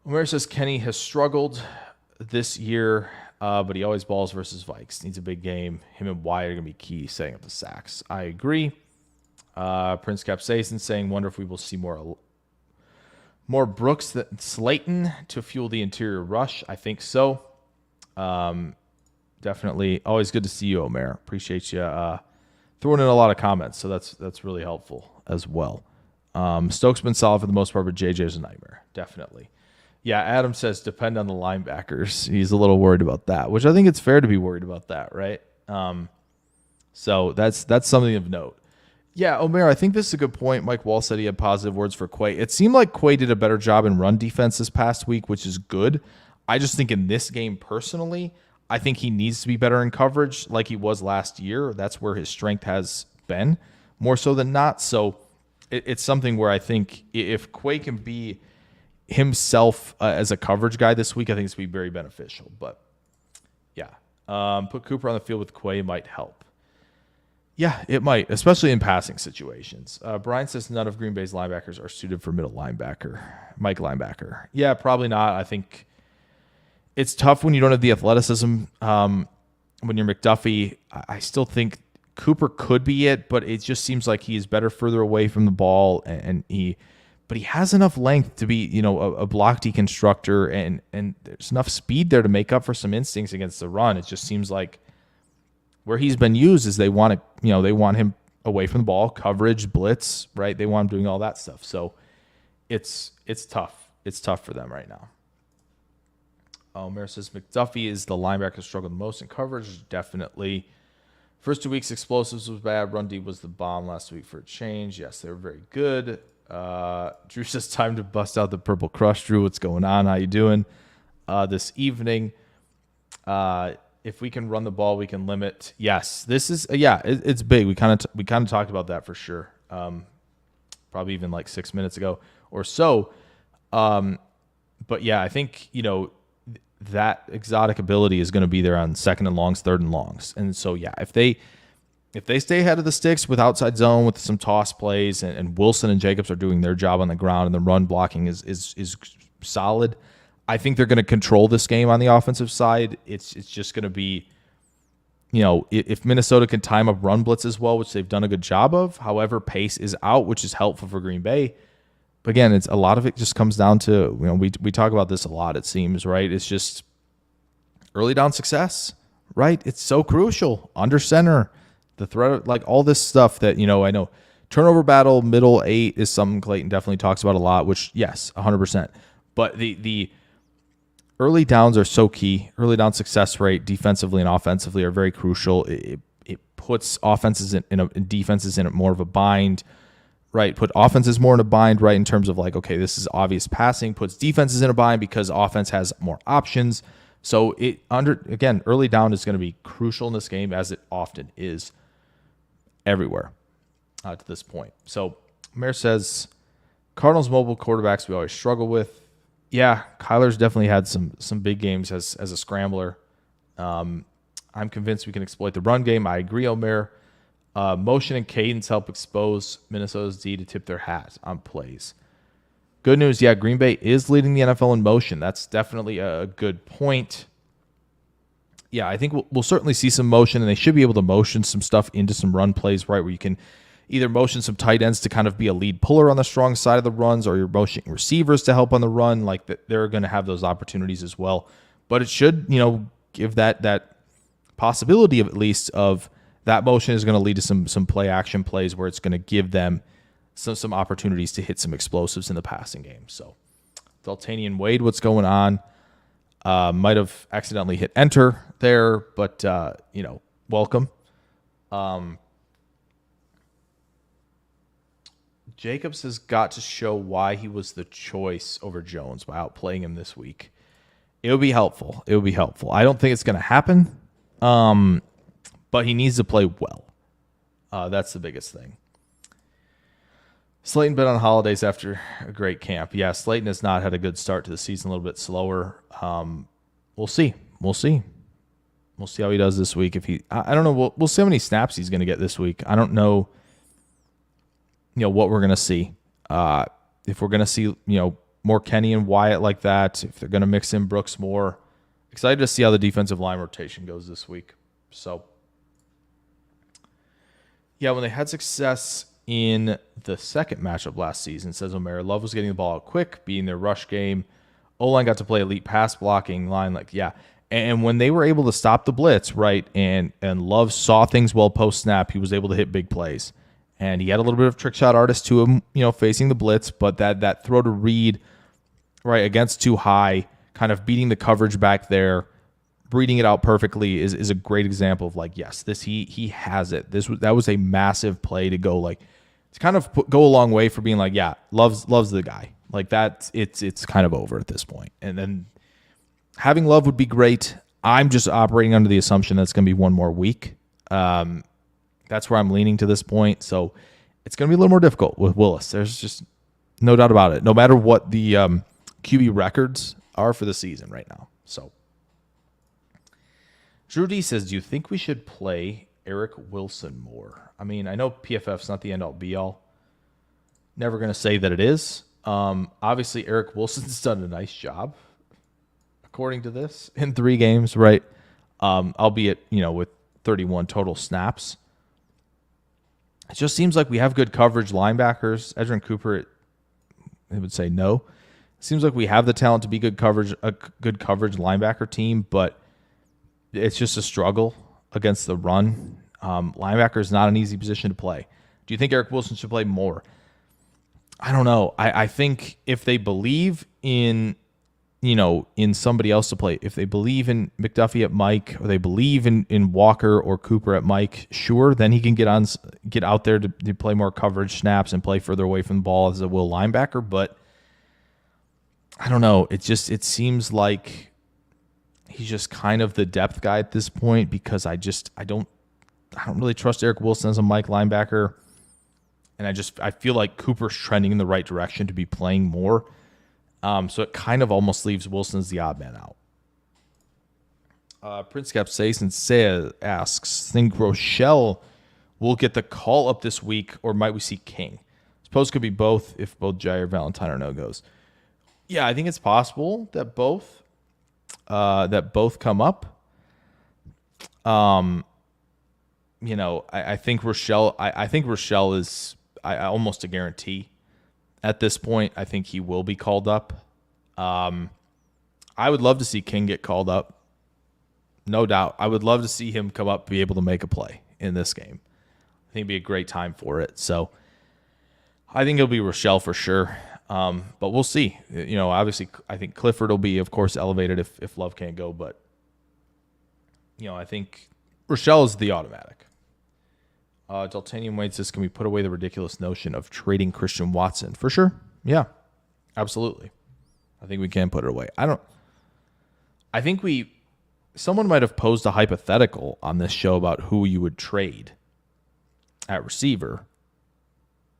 Omer says Kenny has struggled this year, but he always balls versus Vikes. Needs a big game. Him and Wyatt are gonna be key setting up the sacks. I agree. Prince Capsaicin saying, wonder if we will see more Brooks than Slayton to fuel the interior rush. I think so. Definitely. Always good to see you, Omer. Appreciate you throwing in a lot of comments. So that's really helpful as well. Stokes been solid for the most part, but JJ's a nightmare. Definitely. Yeah, Adam says depend on the linebackers. He's a little worried about that, which I think it's fair to be worried about that, right? So that's something of note. Yeah, Omer, I think this is a good point. Mike Wall said he had positive words for Quay. It seemed like Quay did a better job in run defense this past week, which is good. I just think in this game personally, I think he needs to be better in coverage like he was last year. That's where his strength has been, more so than not. So it's something where I think if Quay can be himself as a coverage guy this week, I think it's going to be very beneficial. But yeah, put Cooper on the field with Quay might help. Yeah, it might, especially in passing situations. Brian says none of Green Bay's linebackers are suited for middle linebacker, Mike linebacker. Yeah, probably not. I think it's tough when you don't have the athleticism. When you're McDuffie, I still think Cooper could be it, but it just seems like he is better further away from the ball, but he has enough length to be, a block deconstructor, and there's enough speed there to make up for some instincts against the run. It just seems like where he's been used is they want him away from the ball, coverage, blitz, right? They want him doing all that stuff. So it's tough. It's tough for them right now. Mayor says McDuffie is the linebacker struggled the most in coverage. Definitely. First 2 weeks, explosives was bad. Run D was the bomb last week for a change. Yes, they were very good. Drew says time to bust out the Purple Crush. Drew, what's going on? How you doing this evening? If we can run the ball, we can limit. Yes, this is it's big. We kind of talked about that for sure. Probably even like 6 minutes ago or so. But yeah, I think that exotic ability is going to be there on second and longs, third and longs. And so, yeah, if they stay ahead of the sticks with outside zone, with some toss plays, and Wilson and Jacobs are doing their job on the ground, and the run blocking is solid, I think they're going to control this game on the offensive side. It's just going to be, if Minnesota can time up run blitz as well, which they've done a good job of, however, pace is out, which is helpful for Green Bay. But again, it's a lot of it just comes down to, we talk about this a lot, it seems, right? It's just early down success, right? It's so crucial. Under center, the threat, like all this stuff that, I know turnover battle, middle 8 is something Clayton definitely talks about a lot, which, yes, 100%. But the early downs are so key. Early down success rate, defensively and offensively, are very crucial. It puts offenses in defenses in more of a bind. Right, put offenses more in a bind, right, in terms of like, okay, this is obvious passing, puts defenses in a bind because offense has more options. So early down is going to be crucial in this game, as it often is everywhere to this point. So Mayor says, Cardinals mobile quarterbacks we always struggle with. Yeah, Kyler's definitely had some big games as a scrambler. I'm convinced we can exploit the run game. I agree, Omer. Motion and cadence help expose Minnesota's D to tip their hat on plays. Good news, yeah, Green Bay is leading the NFL in motion. That's definitely a good point. Yeah, I think we'll certainly see some motion, and they should be able to motion some stuff into some run plays, right, where you can either motion some tight ends to kind of be a lead puller on the strong side of the runs, or you're motioning receivers to help on the run. Like they're going to have those opportunities as well. But it should, give that possibility of at least of that motion is going to lead to some play action plays where it's going to give them some opportunities to hit some explosives in the passing game. So, Daltanian Wade, what's going on? Might have accidentally hit enter there, but welcome. Jacobs has got to show why he was the choice over Jones by outplaying him this week. It would be helpful. I don't think it's going to happen. But he needs to play well. That's the biggest thing. Slayton been on holidays after a great camp. Yeah, Slayton has not had a good start to the season, a little bit slower. We'll see. We'll see how he does this week. I don't know. We'll see how many snaps he's going to get this week. I don't know, what we're going to see. If we're going to see, more Kenny and Wyatt like that, if they're going to mix in Brooks more. Excited to see how the defensive line rotation goes this week. So, yeah, when they had success in the second matchup last season, says Omer, Love was getting the ball out quick, beating their rush game. O-line got to play elite pass blocking line, and when they were able to stop the blitz, right, and Love saw things well post snap, he was able to hit big plays, and he had a little bit of trick shot artist to him, facing the blitz, but that throw to Reed, right, against too high, kind of beating the coverage back there, reading it out perfectly is a great example of yes, he has it. That was a massive play to go to kind of go a long way for being loves the guy that. It's kind of over at this point. And then having Love would be great. I'm just operating under the assumption that's going to be one more week. That's where I'm leaning to this point. So it's going to be a little more difficult with Willis. There's just no doubt about it. No matter what the QB records are for the season right now. So. Drew D says, do you think we should play Eric Wilson more? I mean, I know PFF's not the end-all, be-all. Never going to say that it is. Obviously, Eric Wilson's done a nice job, according to this, in 3 games, right? Albeit, with 31 total snaps. It just seems like we have good coverage linebackers. Edgerrin Cooper, I would say no. It seems like we have the talent to be a good coverage linebacker team, but it's just a struggle against the run. Linebacker is not an easy position to play. Do you think Eric Wilson should play more? I don't know. I think if they believe in somebody else to play, if they believe in McDuffie at Mike, or they believe in Walker or Cooper at Mike, sure, then he can get out there to play more coverage snaps and play further away from the ball as a will linebacker. But I don't know. It seems like he's just kind of the depth guy at this point, because I don't really trust Eric Wilson as a Mike linebacker. And I feel like Cooper's trending in the right direction to be playing more. So it kind of almost leaves Wilson as the odd man out. Prince Capsaicin asks, think Rochelle will get the call up this week, or might we see King? Suppose could be both if both Jair, Valentine are no-goes. Yeah, I think it's possible that both come up. I think Rochelle. I think Rochelle is almost a guarantee at this point. I think he will be called up. I would love to see King get called up, no doubt. I would love to see him come up, be able to make a play in this game. I think it'd be a great time for it. So I think it'll be Rochelle for sure. But we'll see. Obviously, I think Clifford will be, of course, elevated if Love can't go. But I think Rochelle is the automatic. Deltanium Wade says, can we put away the ridiculous notion of trading Christian Watson? For sure. Yeah, absolutely. I think we can put it away. Someone might have posed a hypothetical on this show about who you would trade at receiver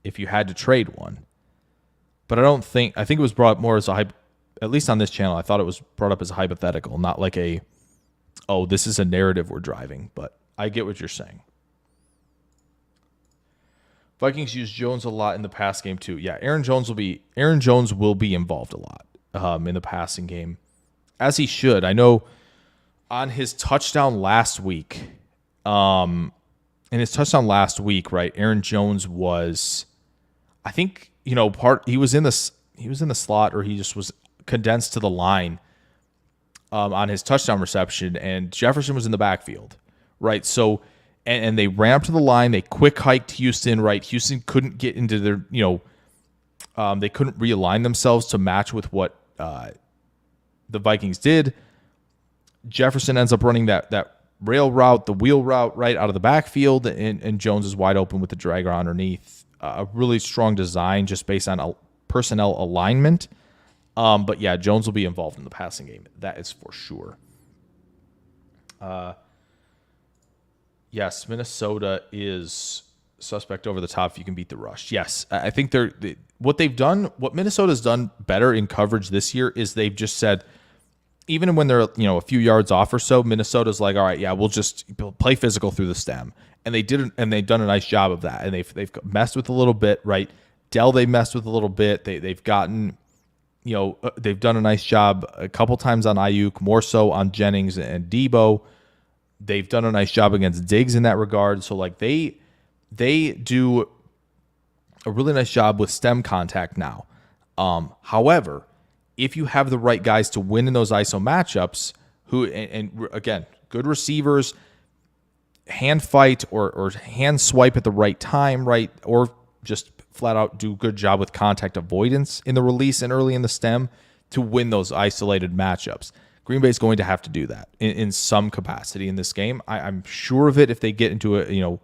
if you had to trade one. But I think it was brought up more as at least on this channel, I thought it was brought up as a hypothetical, not like this is a narrative we're driving. But I get what you're saying. Vikings use Jones a lot in the pass game too. Yeah, Aaron Jones will be involved a lot in the passing game, as he should. I know on his touchdown last week, right? Aaron Jones was, I think, he was in the slot, or he just was condensed to the line on his touchdown reception, and Jefferson was in the backfield, right? So. And they ran up to the line. They quick hiked Houston, right? Houston couldn't get into their, they couldn't realign themselves to match with what the Vikings did. Jefferson ends up running that rail route, the wheel route, right out of the backfield, and Jones is wide open with the drag route underneath. A really strong design just based on personnel alignment. But yeah, Jones will be involved in the passing game. That is for sure. Yes, Minnesota is suspect over the top if you can beat the rush. Yes, I think what Minnesota's done better in coverage this year is they've just said, even when they're a few yards off or so, Minnesota's like, all right, yeah, we'll just play physical through the stem, and they've done a nice job of that, and they've messed with a little bit, right? Dell they messed with a little bit. They've gotten, they've done a nice job a couple times on Ayuk, more so on Jennings and Debo. They've done a nice job against Diggs in that regard. So they do a really nice job with stem contact now. However, if you have the right guys to win in those ISO matchups, and again, good receivers, hand fight or hand swipe at the right time, right? Or just flat out do a good job with contact avoidance in the release and early in the stem to win those isolated matchups. Green Bay is going to have to do that in some capacity in this game. I'm sure of it if they get into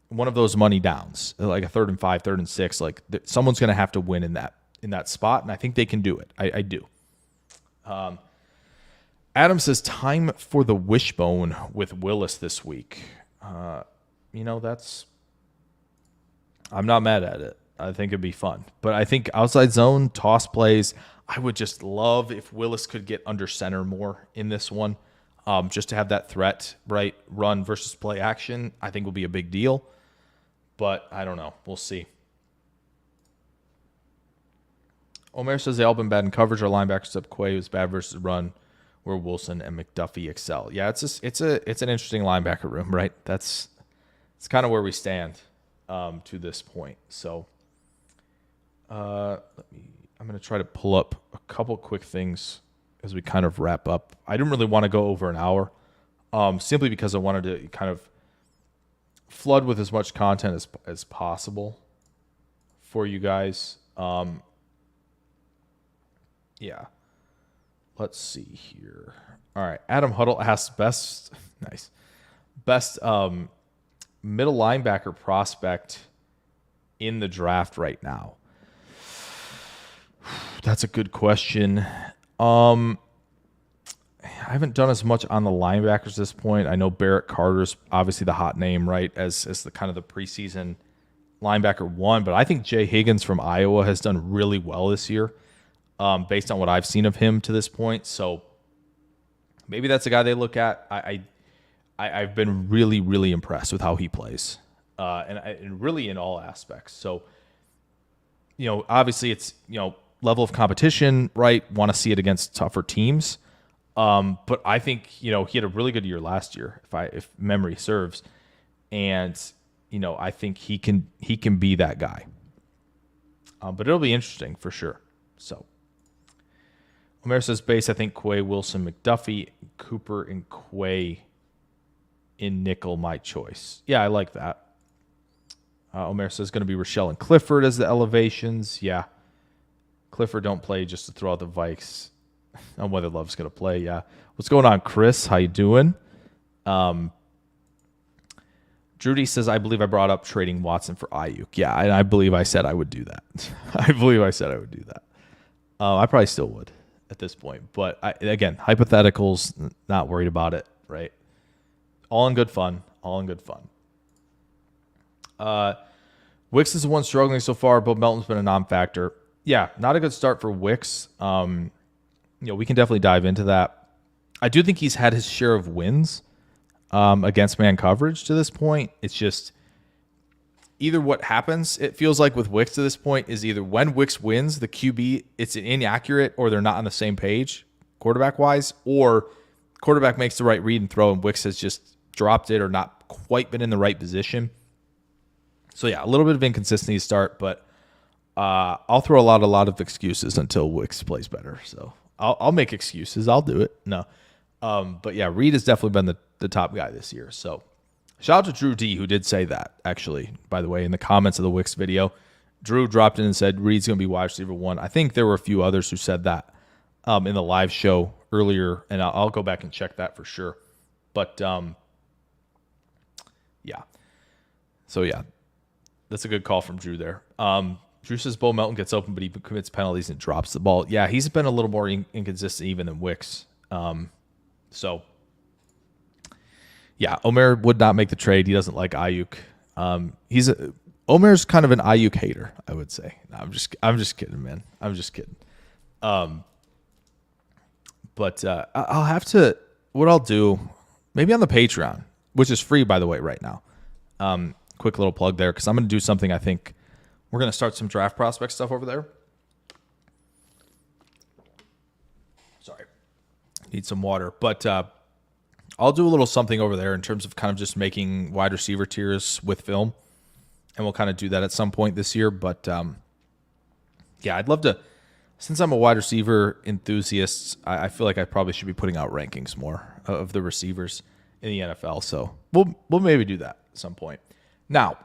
one of those money downs, like a 3rd and 5, 3rd and 6. Like someone's going to have to win in that spot, and I think they can do it. I do. Adam says time for the wishbone with Willis this week. That's. I'm not mad at it. I think it'd be fun, but I think outside zone toss plays. I would just love if Willis could get under center more in this one, just to have that threat, right? Run versus play action, I think will be a big deal. But I don't know. We'll see. Omer says they all been bad in coverage. Our linebackers except Quay was bad versus run, where Wilson and McDuffie excel. Yeah, it's an interesting linebacker room, right? It's kind of where we stand. to this point. So I'm going to try to pull up a couple quick things as we kind of wrap up. I didn't really want to go over an hour, simply because I wanted to kind of flood with as much content as possible for you guys. Yeah. Let's see here. All right. Adam Huddle asks best middle linebacker prospect in the draft right now. That's a good question. I haven't done as much on the linebackers at this point. I know Barrett Carter's obviously the hot name, right, as the kind of the preseason linebacker one, but I think Jay Higgins from Iowa has done really well this year, based on what I've seen of him to this point. So maybe that's a guy they look at. I've been really, really impressed with how he plays, and really in all aspects. So, obviously it's, level of competition, right? Want to see it against tougher teams. But I think, he had a really good year last year, if memory serves. And, I think he can be that guy. But it'll be interesting for sure. So Omer says base, I think Quay, Wilson, McDuffie, Cooper, and Quay in nickel, my choice. Yeah, I like that. Omer says going to be Rochelle and Clifford as the elevations. Yeah. Clifford don't play just to throw out the Vikes on whether Love's going to play. Yeah. What's going on, Chris? How you doing? Drudy says, I believe I brought up trading Watson for Ayuk. Yeah, and I believe I said I would do that. I probably still would at this point. But, again, hypotheticals, not worried about it, right? All in good fun. Wicks is the one struggling so far, but Melton's been a non-factor. Yeah, not a good start for Wicks. We can definitely dive into that. I do think he's had his share of wins against man coverage to this point. It's just either what happens, it feels like with Wicks to this point, is either when Wicks wins, the QB, it's inaccurate or they're not on the same page quarterback-wise, or quarterback makes the right read and throw and Wicks has just dropped it or not quite been in the right position. So, yeah, a little bit of inconsistency to start, but I'll throw a lot of excuses until Wicks plays better. So I'll make excuses. I'll do it. No. But, yeah, Reed has definitely been the top guy this year. So shout out to Drew D, who did say that, actually, by the way, in the comments of the Wicks video. Drew dropped in and said Reed's going to be wide receiver one. I think there were a few others who said that in the live show earlier, and I'll go back and check that for sure. But, yeah. So, yeah, that's a good call from Drew there. Drew says Bo Melton gets open, but he commits penalties and drops the ball. Yeah, he's been a little more inconsistent even than Wicks. So, yeah, Omer would not make the trade. He doesn't like Ayuk. Omer's kind of an Ayuk hater, I would say. No, I'm just kidding, man. I'm just kidding. But I'll have to. What I'll do, maybe on the Patreon, which is free, by the way, right now. Quick little plug there, because I'm going to do something. I think we're going to start some draft prospect stuff over there. Sorry, need some water, but I'll do a little something over there in terms of kind of just making wide receiver tiers with film, and we'll kind of do that at some point this year. But yeah, I'd love to. Since I'm a wide receiver enthusiast, I feel like I probably should be putting out rankings more of the receivers in the NFL. So we'll maybe do that at some point. Now,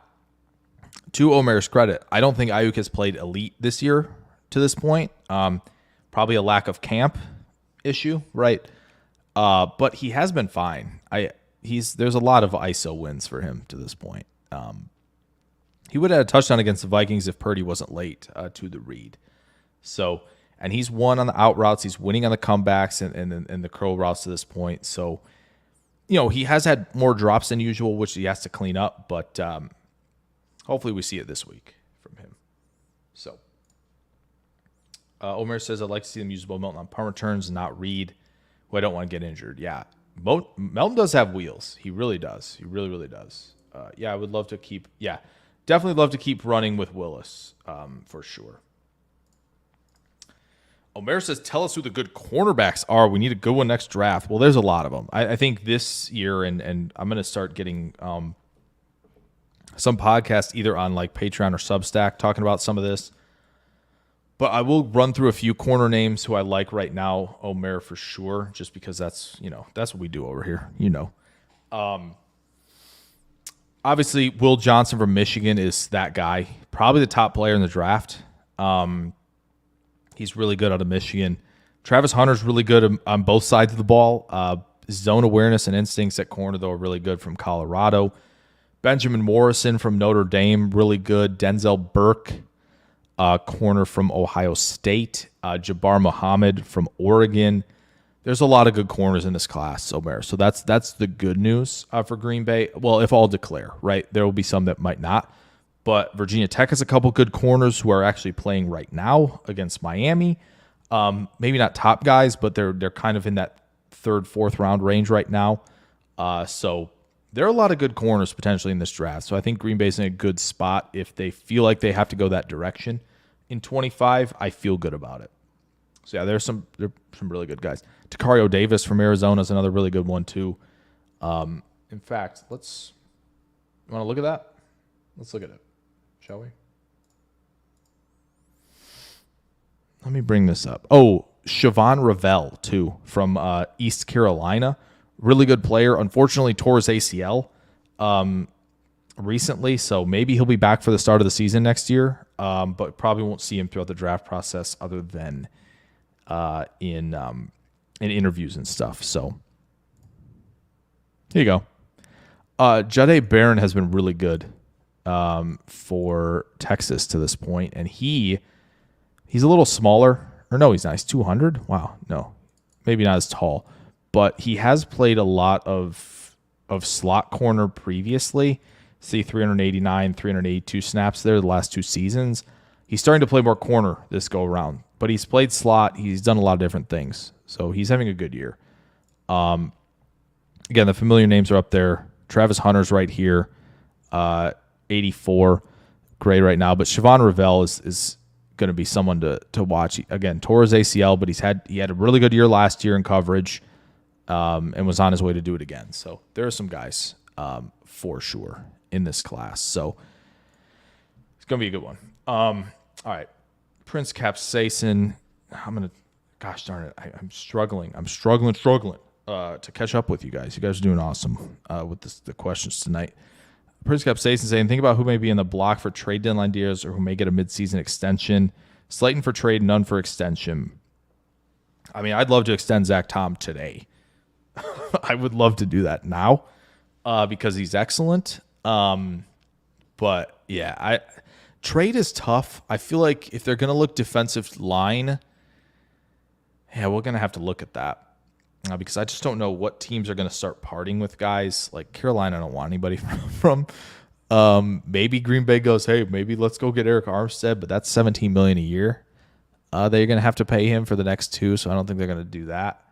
to Omer's credit, I don't think Ayuk has played elite this year to this point. Probably a lack of camp issue, right? But he has been fine. There's a lot of ISO wins for him to this point. He would have had a touchdown against the Vikings if Purdy wasn't late to the read. So, and he's won on the out routes. He's winning on the comebacks and the curl routes to this point. So, he has had more drops than usual, which he has to clean up. But hopefully we see it this week from him. So, Omer says, I'd like to see them use Bo Melton on punt returns and not Reed, who I don't want to get injured. Yeah, Melton does have wheels. He really does. He really, really does. Yeah, I would love to keep – yeah, definitely love to keep running with Willis for sure. Omer says, tell us who the good cornerbacks are. We need a good one next draft. Well, there's a lot of them. I think this year, and I'm going to start getting some podcasts either on like Patreon or Substack talking about some of this. But I will run through a few corner names who I like right now. Omer for sure, just because that's what we do over here. Obviously, Will Johnson from Michigan is that guy. Probably the top player in the draft. He's really good out of Michigan. Travis Hunter's really good on both sides of the ball. Zone awareness and instincts at corner, though, are really good from Colorado. Benjamin Morrison from Notre Dame, really good. Denzel Burke, corner from Ohio State. Jabbar Muhammad from Oregon. There's a lot of good corners in this class, Omer. So that's the good news for Green Bay. Well, if all declare, right? There will be some that might not. But Virginia Tech has a couple good corners who are actually playing right now against Miami. Maybe not top guys, but they're kind of in that third, fourth round range right now. So there are a lot of good corners potentially in this draft. So I think Green Bay's in a good spot. If they feel like they have to go that direction in 25, I feel good about it. So yeah, there's some really good guys. Takario Davis from Arizona is another really good one too. In fact, you want to look at that? Let's look at it, shall we? Let me bring this up. Oh, Siobhan Ravel too from East Carolina, really good player. Unfortunately, tore his ACL recently, so maybe he'll be back for the start of the season next year. But probably won't see him throughout the draft process other than in interviews and stuff. So here you go. Jahdae Barron has been really good for Texas to this point, and he's a little smaller. Or no, he's not. He's 200. Wow, no, maybe not as tall, but he has played a lot of slot corner previously. See, 389, 382 snaps there the last two seasons. He's starting to play more corner this go around, but he's played slot. He's done a lot of different things, so he's having a good year. Again, the familiar names are up there. Travis Hunter's right here, 84, great right now. But Siobhan Ravel is going to be someone to watch. Again, tore his ACL, but he had a really good year last year in coverage, and was on his way to do it again. So there are some guys for sure in this class. So it's going to be a good one. All right, Prince Capsaicin. Gosh darn it, I'm struggling to catch up with you guys. You guys are doing awesome with the questions tonight. Prince Capsaicin saying, think about who may be in the block for trade deadline deals or who may get a midseason extension. Slayton for trade, none for extension. I mean, I'd love to extend Zach Tom today. I would love to do that now because he's excellent. But yeah, trade is tough. I feel like if they're going to look defensive line, yeah, we're going to have to look at that. Because I just don't know what teams are going to start parting with guys. Like Carolina, I don't want anybody from. Maybe Green Bay goes, hey, maybe let's go get Eric Armstead, but that's $17 million a year. They're going to have to pay him for the next two, so I don't think they're going to do that.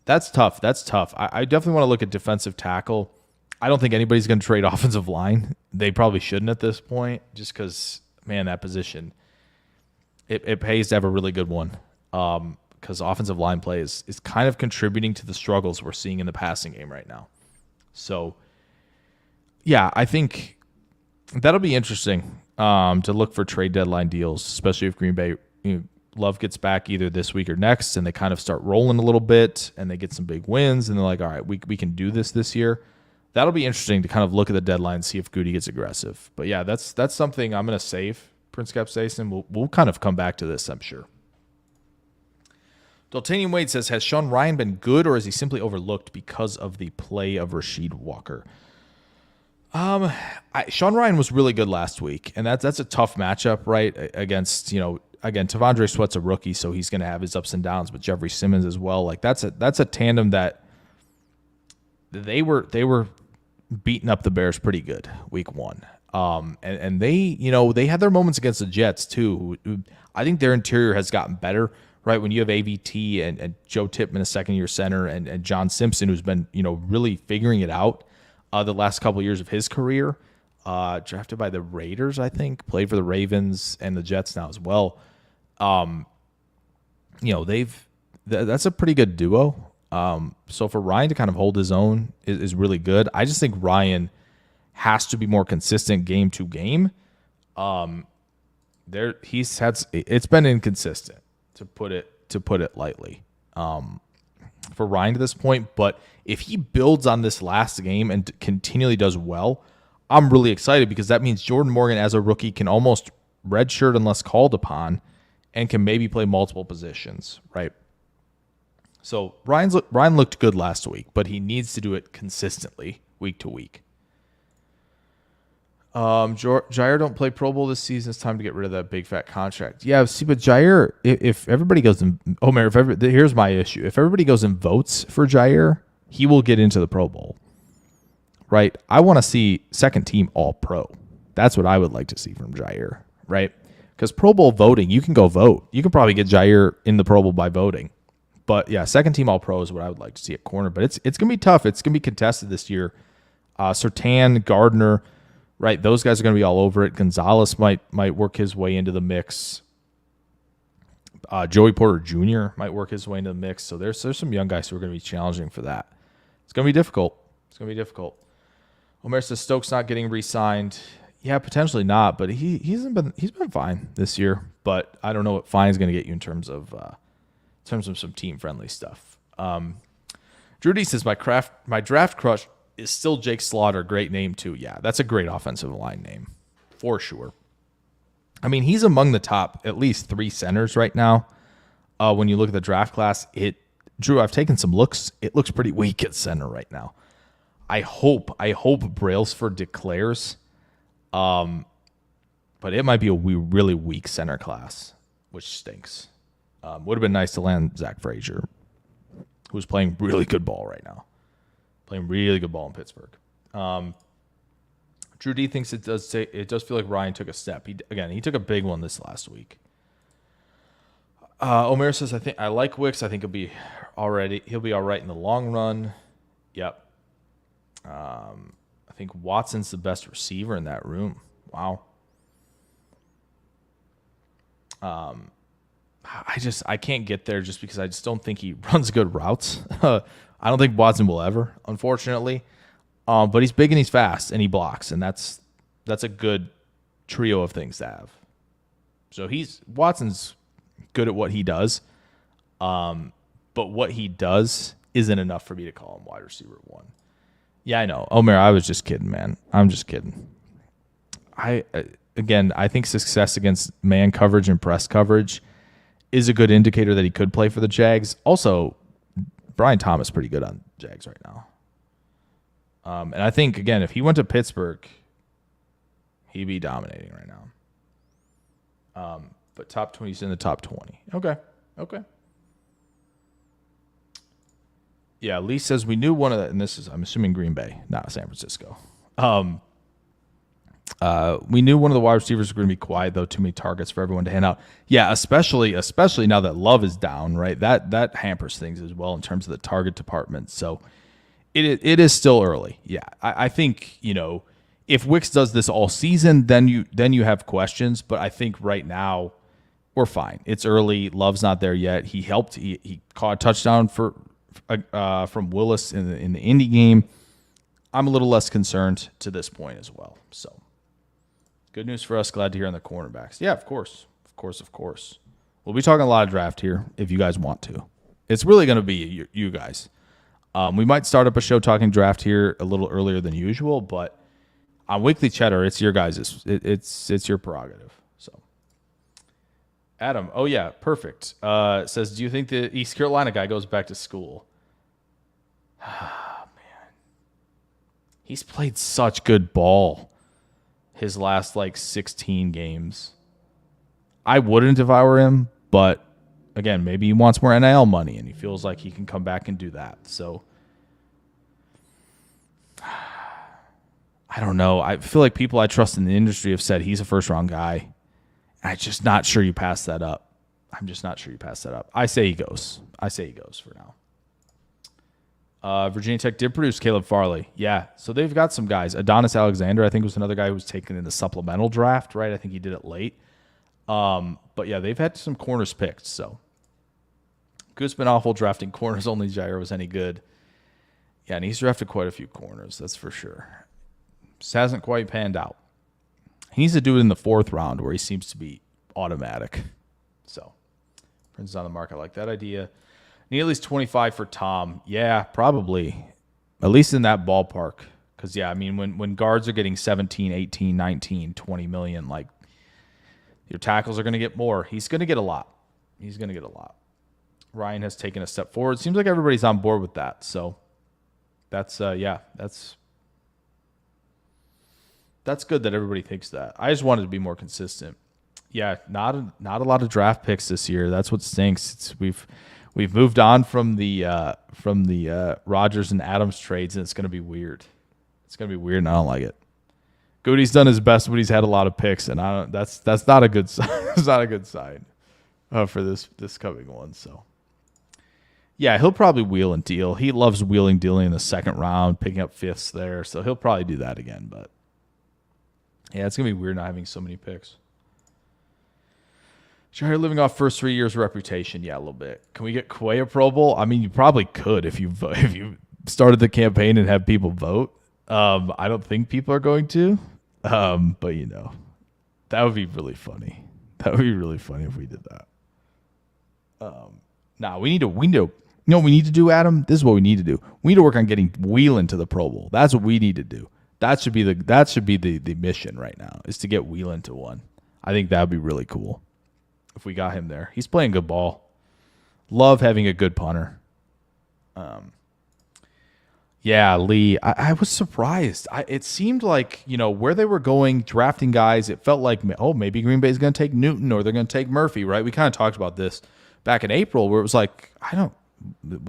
That's tough. I definitely want to look at defensive tackle. I don't think anybody's going to trade offensive line. They probably shouldn't at this point, just because, man, that position, it pays to have a really good one. Because offensive line play is kind of contributing to the struggles we're seeing in the passing game right now. So, yeah, I think that'll be interesting to look for trade deadline deals, especially if Green Bay Love gets back either this week or next, and they kind of start rolling a little bit, and they get some big wins, and they're like, all right, we can do this year. That'll be interesting to kind of look at the deadline and see if Goody gets aggressive. But, yeah, that's something I'm going to save, Prince Capsaicin. We'll kind of come back to this, I'm sure. Daltanian Wade says, has Sean Ryan been good, or is he simply overlooked because of the play of Rasheed Walker? Sean Ryan was really good last week, and that's a tough matchup, right? Against, again, Tavondre Sweat's a rookie, so he's going to have his ups and downs, but Jeffrey Simmons as well. Like that's a tandem that they were beating up the Bears pretty good week one. And they had their moments against the Jets too. I think their interior has gotten better. Right, when you have AVT and Joe Tippmann, a second-year center, and John Simpson, who's been really figuring it out the last couple of years of his career, drafted by the Raiders, I think, played for the Ravens and the Jets now as well. That's a pretty good duo. So for Ryan to kind of hold his own is really good. I just think Ryan has to be more consistent game to game. It's been inconsistent to put it lightly. For Ryan to this point, but if he builds on this last game and continually does well, I'm really excited because that means Jordan Morgan as a rookie can almost redshirt unless called upon and can maybe play multiple positions, right? So Ryan looked good last week, but he needs to do it consistently week to week. Jair don't play Pro Bowl this season. It's time to get rid of that big fat contract. Yeah, see, but Jair, if everybody goes in, here's my issue. If everybody goes and votes for Jair, he will get into the Pro Bowl, right? I want to see second team All Pro. That's what I would like to see from Jair, right? Because Pro Bowl voting, you can go vote. You can probably get Jair in the Pro Bowl by voting. But yeah, second team All Pro is what I would like to see at corner. But it's gonna be tough. It's gonna be contested this year. Surtain, Gardner. Right, those guys are going to be all over it. Gonzalez might work his way into the mix. Joey Porter Jr. might work his way into the mix. So there's some young guys who are going to be challenging for that. It's going to be difficult. Omer says Stokes not getting re-signed. Yeah, potentially not, but he's been fine this year. But I don't know what fine is going to get you in terms of some team friendly stuff. Drew D says my draft crush is still Jake Slaughter. Great name, too. Yeah, that's a great offensive line name, for sure. I mean, he's among the top at least 3 centers right now. When you look at the draft class, Drew, I've taken some looks. It looks pretty weak at center right now. I hope Brailsford declares, but it might be a really weak center class, which stinks. Would have been nice to land Zach Frazier, who's playing really good ball right now. Playing really good ball in Pittsburgh. Drew D thinks it does feel like Ryan took a step. He took a big one this last week. Omer says I like Wicks. I think he'll be all right in the long run. Yep. I think Watson's the best receiver in that room. Wow. I can't get there just because I just don't think he runs good routes. I don't think Watson will ever, unfortunately. But he's big and he's fast and he blocks, and that's a good trio of things to have. So Watson's good at what he does, but what he does isn't enough for me to call him wide receiver 1. Yeah, I know. Omer, I was just kidding, man. I'm just kidding. I think success against man coverage and press coverage is a good indicator that he could play for the Jags. Also, Brian Thomas pretty good on Jags right now. And I think, again, if he went to Pittsburgh, he'd be dominating right now. But top 20, he's in the top 20. Okay. Yeah, Lee says we knew one of the, and this is, I'm assuming Green Bay, not San Francisco. We knew one of the wide receivers was going to be quiet, though. Too many targets for everyone to hand out. Yeah, especially now that Love is down, right? That hampers things as well in terms of the target department. So it is still early. Yeah, I think if Wicks does this all season, then you have questions. But I think right now we're fine. It's early. Love's not there yet. He helped. He caught a touchdown from Willis in the Indy game. I'm a little less concerned to this point as well. So. Good news for us. Glad to hear on the cornerbacks. Yeah, of course. We'll be talking a lot of draft here if you guys want to. It's really going to be you guys. We might start up a show talking draft here a little earlier than usual, but on Weekly Cheddar, it's your guys'. It's your prerogative. So, Adam, oh yeah, perfect. Says, do you think the East Carolina guy goes back to school? Man, he's played such good ball. His last 16 games. I wouldn't if I were him, but again, maybe he wants more NIL money and he feels like he can come back and do that. So I don't know. I feel like people I trust in the industry have said he's a first-round guy. I'm just not sure you pass that up. I say he goes for now. Virginia Tech did produce Caleb Farley. Yeah, so they've got some guys. Adonis Alexander, I think, was another guy who was taken in the supplemental draft, right? I think he did it late. But, yeah, they've had some corners picked. So, Goose been awful drafting corners. Only Jair was any good. Yeah, and he's drafted quite a few corners, that's for sure. Just hasn't quite panned out. He needs to do it in the 4th round where he seems to be automatic. So, Prince on the market. I like that idea. Need at least 25 for Tom. Yeah, probably. At least in that ballpark. Because, yeah, I mean, when guards are getting 17, 18, 19, 20 million, like, your tackles are going to get more. He's going to get a lot. Ryan has taken a step forward. Seems like everybody's on board with that. So, that's good that everybody thinks that. I just wanted to be more consistent. Yeah, not a lot of draft picks this year. That's what stinks. We've moved on from the Rodgers and Adams trades, and it's going to be weird. It's going to be weird, and I don't like it. Goody's done his best, but he's had a lot of picks, and that's not a good sign. It's not a good sign for this coming one. So, yeah, he'll probably wheel and deal. He loves wheeling, dealing in the 2nd round, picking up 5ths there. So he'll probably do that again. But yeah, it's gonna be weird not having so many picks. Jair living off first 3 years reputation. Yeah, a little bit. Can we get Quay a Pro Bowl? I mean, you probably could if you started the campaign and had people vote. I don't think people are going to. But that would be really funny. That would be really funny if we did that. We need to. You know what we need to do, Adam? This is what we need to do. We need to work on getting Whelan to the Pro Bowl. That's what we need to do. That should be the mission right now, is to get Whelan to one. I think that would be really cool if we got him there. He's playing good ball. Love having a good punter. Yeah, Lee, I was surprised. It seemed like, where they were going, drafting guys, it felt like, maybe Green Bay is going to take Newton or they're going to take Murphy, right? We kind of talked about this back in April where it was like, do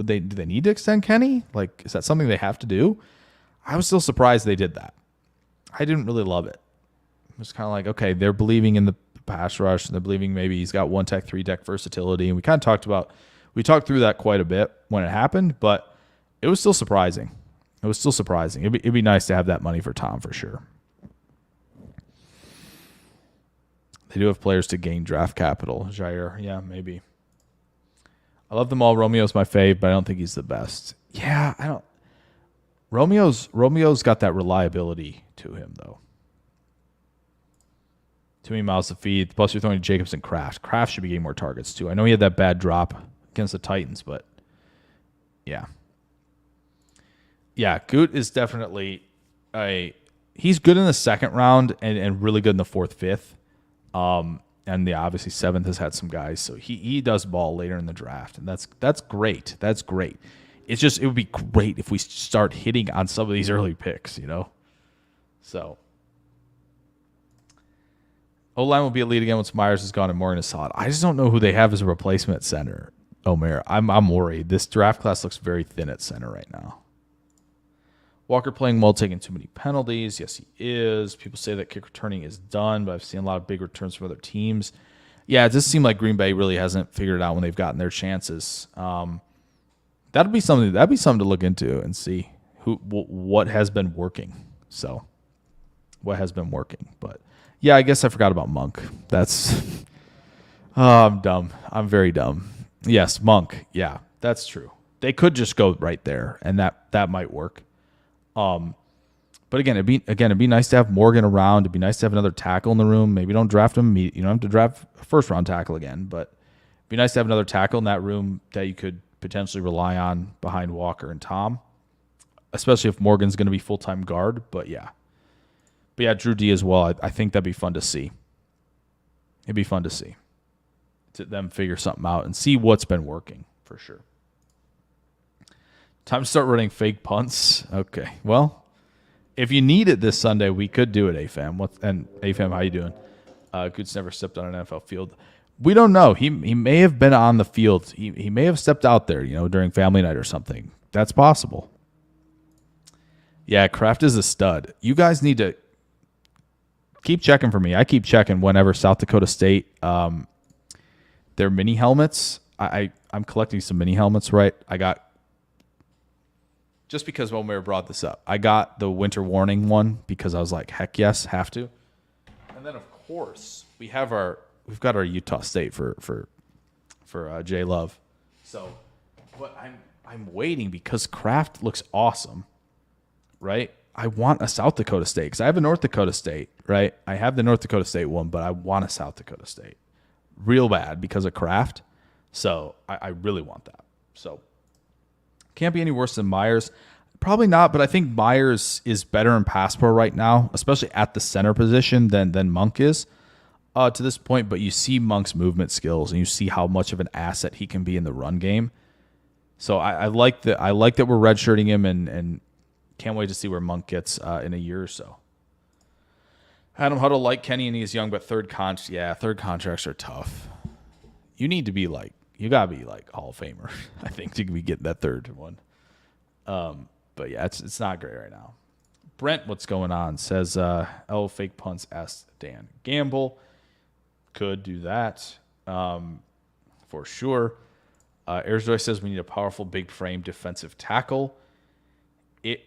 they need to extend Kenny? Like, is that something they have to do? I was still surprised they did that. I didn't really love it. It was kind of like, okay, they're believing in the pass rush, and they're believing maybe he's got 1-tech, 3-tech versatility, and we talked through that quite a bit when it happened, but it was still surprising. It'd be nice to have that money for Tom for sure. They do have players to gain draft capital. Jair, yeah, maybe. I love them all. Romeo's my fave, but I don't think he's the best. Yeah, I don't. Romeo's got that reliability to him, though. Too many mouths to feed. Plus, you're throwing to Jacobs and Kraft. Kraft should be getting more targets, too. I know he had that bad drop against the Titans, but yeah. Yeah, Goot is definitely he's good in the 2nd round and really good in the 4th, 5th. And obviously 7th has had some guys, so he does ball later in the draft, and that's great. That's great. It's just it would be great if we start hitting on some of these early picks, So O-line will be elite again once Myers is gone and Morgan is solid. I just don't know who they have as a replacement at center. Omer, I'm worried. This draft class looks very thin at center right now. Walker playing well, taking too many penalties. Yes, he is. People say that kick returning is done, but I've seen a lot of big returns from other teams. Yeah, it does seem like Green Bay really hasn't figured it out when they've gotten their chances. That'd be something to look into and see what has been working. So, what has been working? But yeah, I guess I forgot about Monk. I'm dumb. I'm very dumb. Yes, Monk. Yeah, that's true. They could just go right there, and that might work. But again, it'd be nice to have Morgan around. It'd be nice to have another tackle in the room. Maybe don't draft him. You don't have to draft a 1st-round tackle again, but it'd be nice to have another tackle in that room that you could potentially rely on behind Walker and Tom, especially if Morgan's going to be full-time guard. But yeah, Drew D as well. I think that'd be fun to see. It'd be fun to see them figure something out and see what's been working for sure. Time to start running fake punts. Okay. Well, if you need it this Sunday, we could do it, AFAM. And AFAM, how you doing? Goots never stepped on an NFL field. We don't know. He may have been on the field. He may have stepped out there, during family night or something. That's possible. Yeah, Kraft is a stud. You guys need to keep checking for me. I keep checking whenever South Dakota State, their mini helmets. I'm collecting some mini helmets, right? Just because Omer brought this up, I got the winter warning one because I was like, heck yes, have to. And then of course we've got our Utah State for J Love. So, but I'm waiting because Kraft looks awesome, right? I want a South Dakota State because I have a North Dakota State, right? I have the North Dakota State one, but I want a South Dakota State real bad because of Kraft. So I really want that. So can't be any worse than Myers. Probably not, but I think Myers is better in pass pro right now, especially at the center position than Monk is to this point. But you see Monk's movement skills, and you see how much of an asset he can be in the run game. So I like that. I like that we're redshirting him, and can't wait to see where Monk gets in a year or so. Adam Huddle like Kenny, and he's young, but third contracts are tough. You need to be like, you gotta be like Hall of Famer, I think, to be getting that third one. But yeah, it's not great right now. Brent, what's going on? Says, fake punts, asked Dan Gamble. Could do that for sure. Airjoy says we need a powerful, big frame defensive tackle. It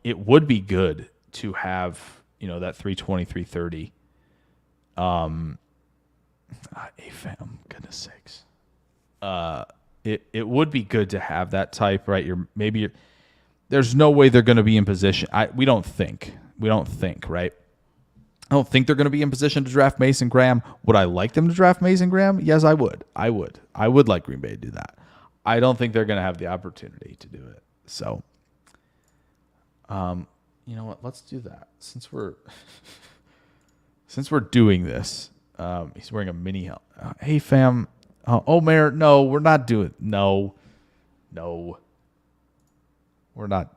would be good to have, that 320, 330. AFAM, goodness sakes. It would be good to have that type, right? There's no way they're going to be in position. We don't think, right? I don't think they're going to be in position to draft Mason Graham. Would I like them to draft Mason Graham? Yes, I would. I would like Green Bay to do that. I don't think they're going to have the opportunity to do it. So, you know what? Let's do that since we're doing this. He's wearing a mini helmet. Hey, fam. Omer, no, we're not doing. No, we're not.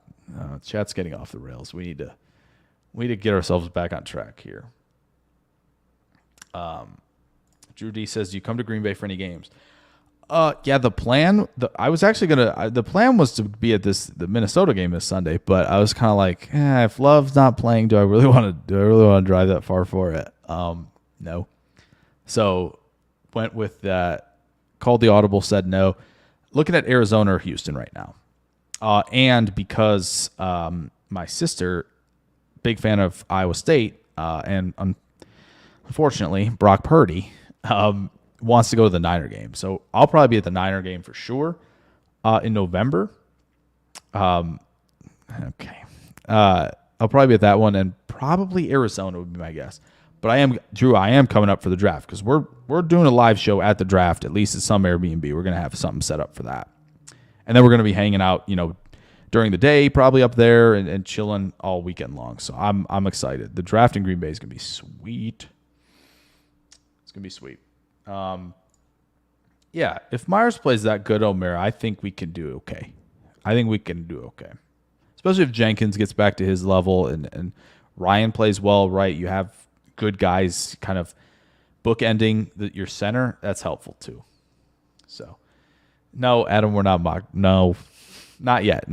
Chat's getting off the rails. We need to get ourselves back on track here. Drew D says, "Do you come to Green Bay for any games?" Yeah, the plan. The plan was to be at the Minnesota game this Sunday, but I was kind of like, if Love's not playing, do I really want to drive that far for it? No. So went with that. Called the audible, said no. Looking at Arizona or Houston right now, and because my sister, big fan of Iowa State, and unfortunately Brock Purdy wants to go to the Niner game. So I'll probably be at the Niner game for sure in November. Okay. I'll probably be at that one, and probably Arizona would be my guess. But I am coming up for the draft because we're doing a live show at the draft, at least at some Airbnb. We're going to have something set up for that. And then we're going to be hanging out, during the day, probably up there and chilling all weekend long. So I'm excited. The draft in Green Bay is going to be sweet. It's going to be sweet. Yeah, if Myers plays that good, Omer, I think we can do okay. Especially if Jenkins gets back to his level and Ryan plays well, right? You have good guys kind of bookending your center. That's helpful too. So, no, Adam, we're not mocked. No, not yet.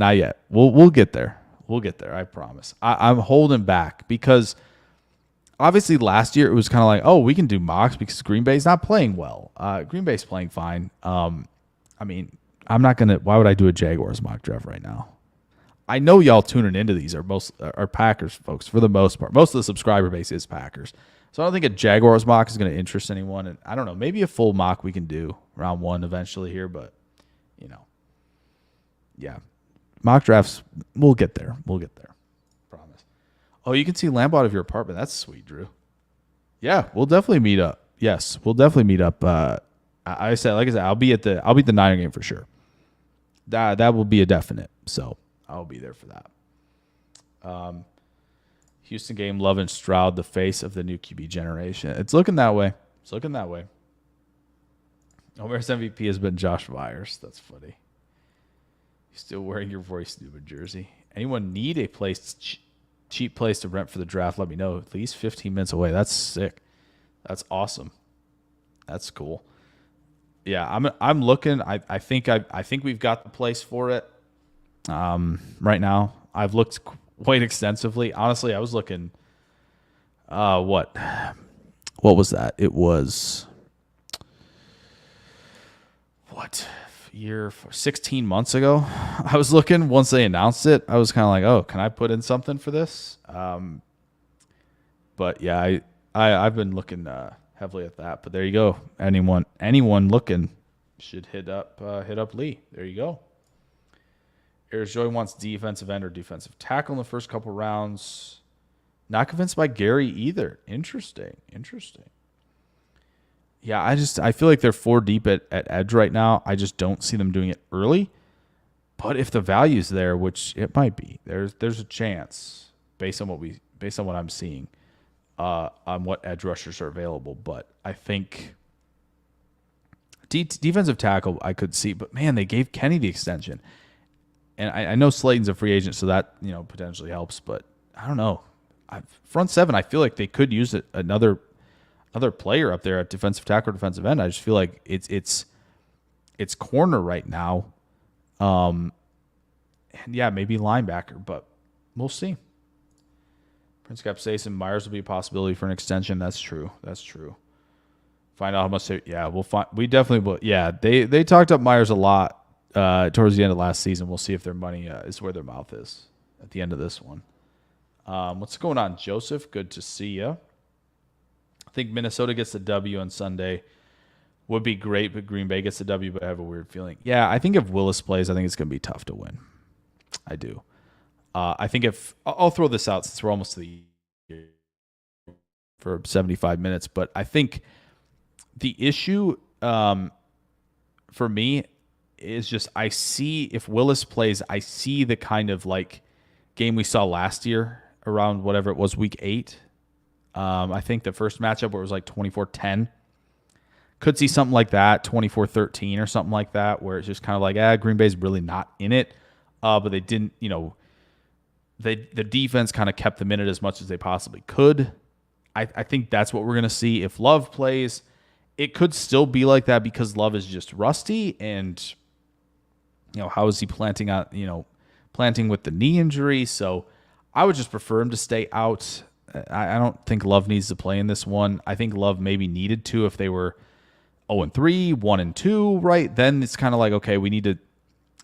We'll get there. I promise. I'm holding back because obviously last year it was kind of like, we can do mocks because Green Bay's not playing well. Green Bay's playing fine. I'm not going to, why would I do a Jaguars mock draft right now? I know y'all tuning into these are Packers folks for the most part. Most of the subscriber base is Packers. So I don't think a Jaguars mock is going to interest anyone. And I don't know, maybe a full mock we can do round one eventually here, but yeah. Mock drafts, we'll get there. Promise. Oh, you can see Lambeau out of your apartment. That's sweet, Drew. Yeah, we'll definitely meet up. Yes, we'll definitely meet up. Like I said, I'll be at the Niner game for sure. That will be a definite. So I'll be there for that. Houston game, Love and Stroud, the face of the new QB generation. It's looking that way. Omer's MVP has been Josh Myers. That's funny. You're still wearing your voice stupid jersey. Anyone need a cheap place to rent for the draft? Let me know. At least 15 minutes away. That's sick. That's awesome. That's cool. Yeah, I'm looking. I think we've got the place for it. Right now, I've looked quite extensively. Honestly, I was looking. What was that? It was 16 months ago. I was looking once they announced it. I was kind of like, can I put in something for this? But yeah, I've been looking heavily at that. But there you go. Anyone looking should hit up Lee. There you go. Ayers Joy wants defensive end or defensive tackle in the first couple rounds. Not convinced by Gary either. Interesting. Yeah, I feel like they're 4 deep at edge right now. I just don't see them doing it early. But if the value's there, which it might be, there's a chance based on what I'm seeing on what edge rushers are available. But I think defensive tackle I could see, but man, they gave Kenny the extension. And I know Slayton's a free agent, so that potentially helps. But I don't know. Front 7, I feel like they could use another player up there at defensive tackle or defensive end. I just feel like it's corner right now. And yeah, maybe linebacker, but we'll see. Prince Capsaicin, Myers will be a possibility for an extension. That's true. Find out how much we'll find. We definitely will. Yeah, they talked up Myers a lot towards the end of last season. We'll see if their money is where their mouth is at the end of this one. What's going on, Joseph? Good to see you. I think Minnesota gets the W on Sunday. Would be great, but Green Bay gets the W, but I have a weird feeling. Yeah, I think if Willis plays, I think it's going to be tough to win. I do. I think I'll throw this out since we're almost to the for 75 minutes, but I think the issue for me is just I see if Willis plays, I see the kind of like game we saw last year around whatever it was, week 8. I think the first matchup where it was like 24-10. Could see something like that, 24-13 or something like that, where it's just kind of like, Green Bay's really not in it. But they didn't, the defense kind of kept them in it as much as they possibly could. I think that's what we're going to see. If Love plays, it could still be like that because Love is just rusty. And, how is he planting with the knee injury? So I would just prefer him to stay out. I don't think Love needs to play in this one. I think Love maybe needed to if they were 0-3, 1-2, right? Then it's kind of like, okay, we need to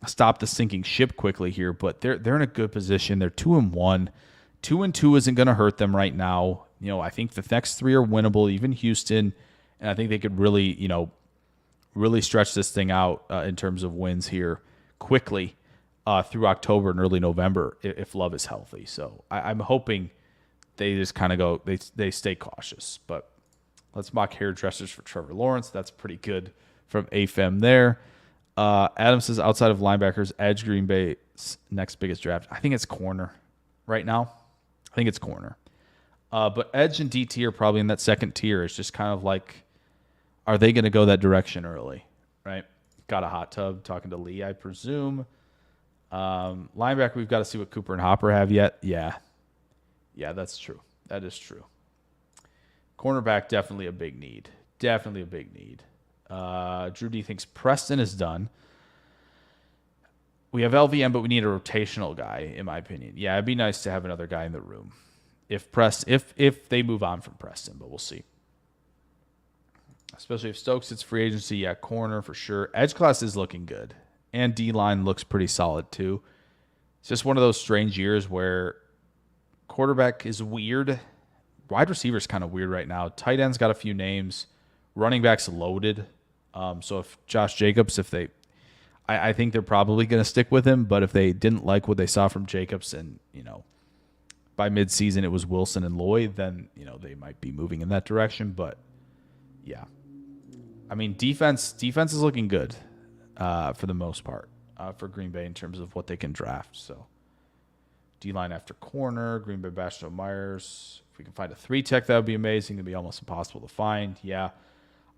stop the sinking ship quickly here. But they're in a good position. They're 2-1. 2-2 isn't going to hurt them right now. I think the next 3 are winnable, even Houston, and I think they could really, really stretch this thing out in terms of wins here quickly through October and early November if Love is healthy. So I'm hoping they just kind of go, they stay cautious. But let's mock hairdressers for Trevor Lawrence. That's pretty good from AFM there. Adam says outside of linebackers, edge Green Bay's next biggest draft. I think it's corner right now. I think it's corner. But edge and DT are probably in that second tier. It's just kind of like, are they going to go that direction early, right? Got a hot tub talking to Lee, I presume. Linebacker, we've got to see what Cooper and Hopper have yet. Yeah, that's true. That is true. Cornerback, definitely a big need. Drew D thinks Preston is done. We have LVM, but we need a rotational guy, in my opinion. Yeah, it'd be nice to have another guy in the room. If they move on from Preston, but we'll see. Especially if Stokes hits free agency, yeah, corner for sure. Edge class is looking good. And D-line looks pretty solid too. It's just one of those strange years where quarterback is weird. Wide receiver's kind of weird right now. Tight end's got a few names. Running back's loaded. So if Josh Jacobs, I think they're probably going to stick with him, but if they didn't like what they saw from Jacobs and, by midseason it was Wilson and Lloyd, then, they might be moving in that direction. But, yeah. I mean, defense is looking good for the most part for Green Bay in terms of what they can draft. So, D-line after corner, Green Bay Bashto Myers. If we can find a 3-tech, that would be amazing. It would be almost impossible to find. Yeah.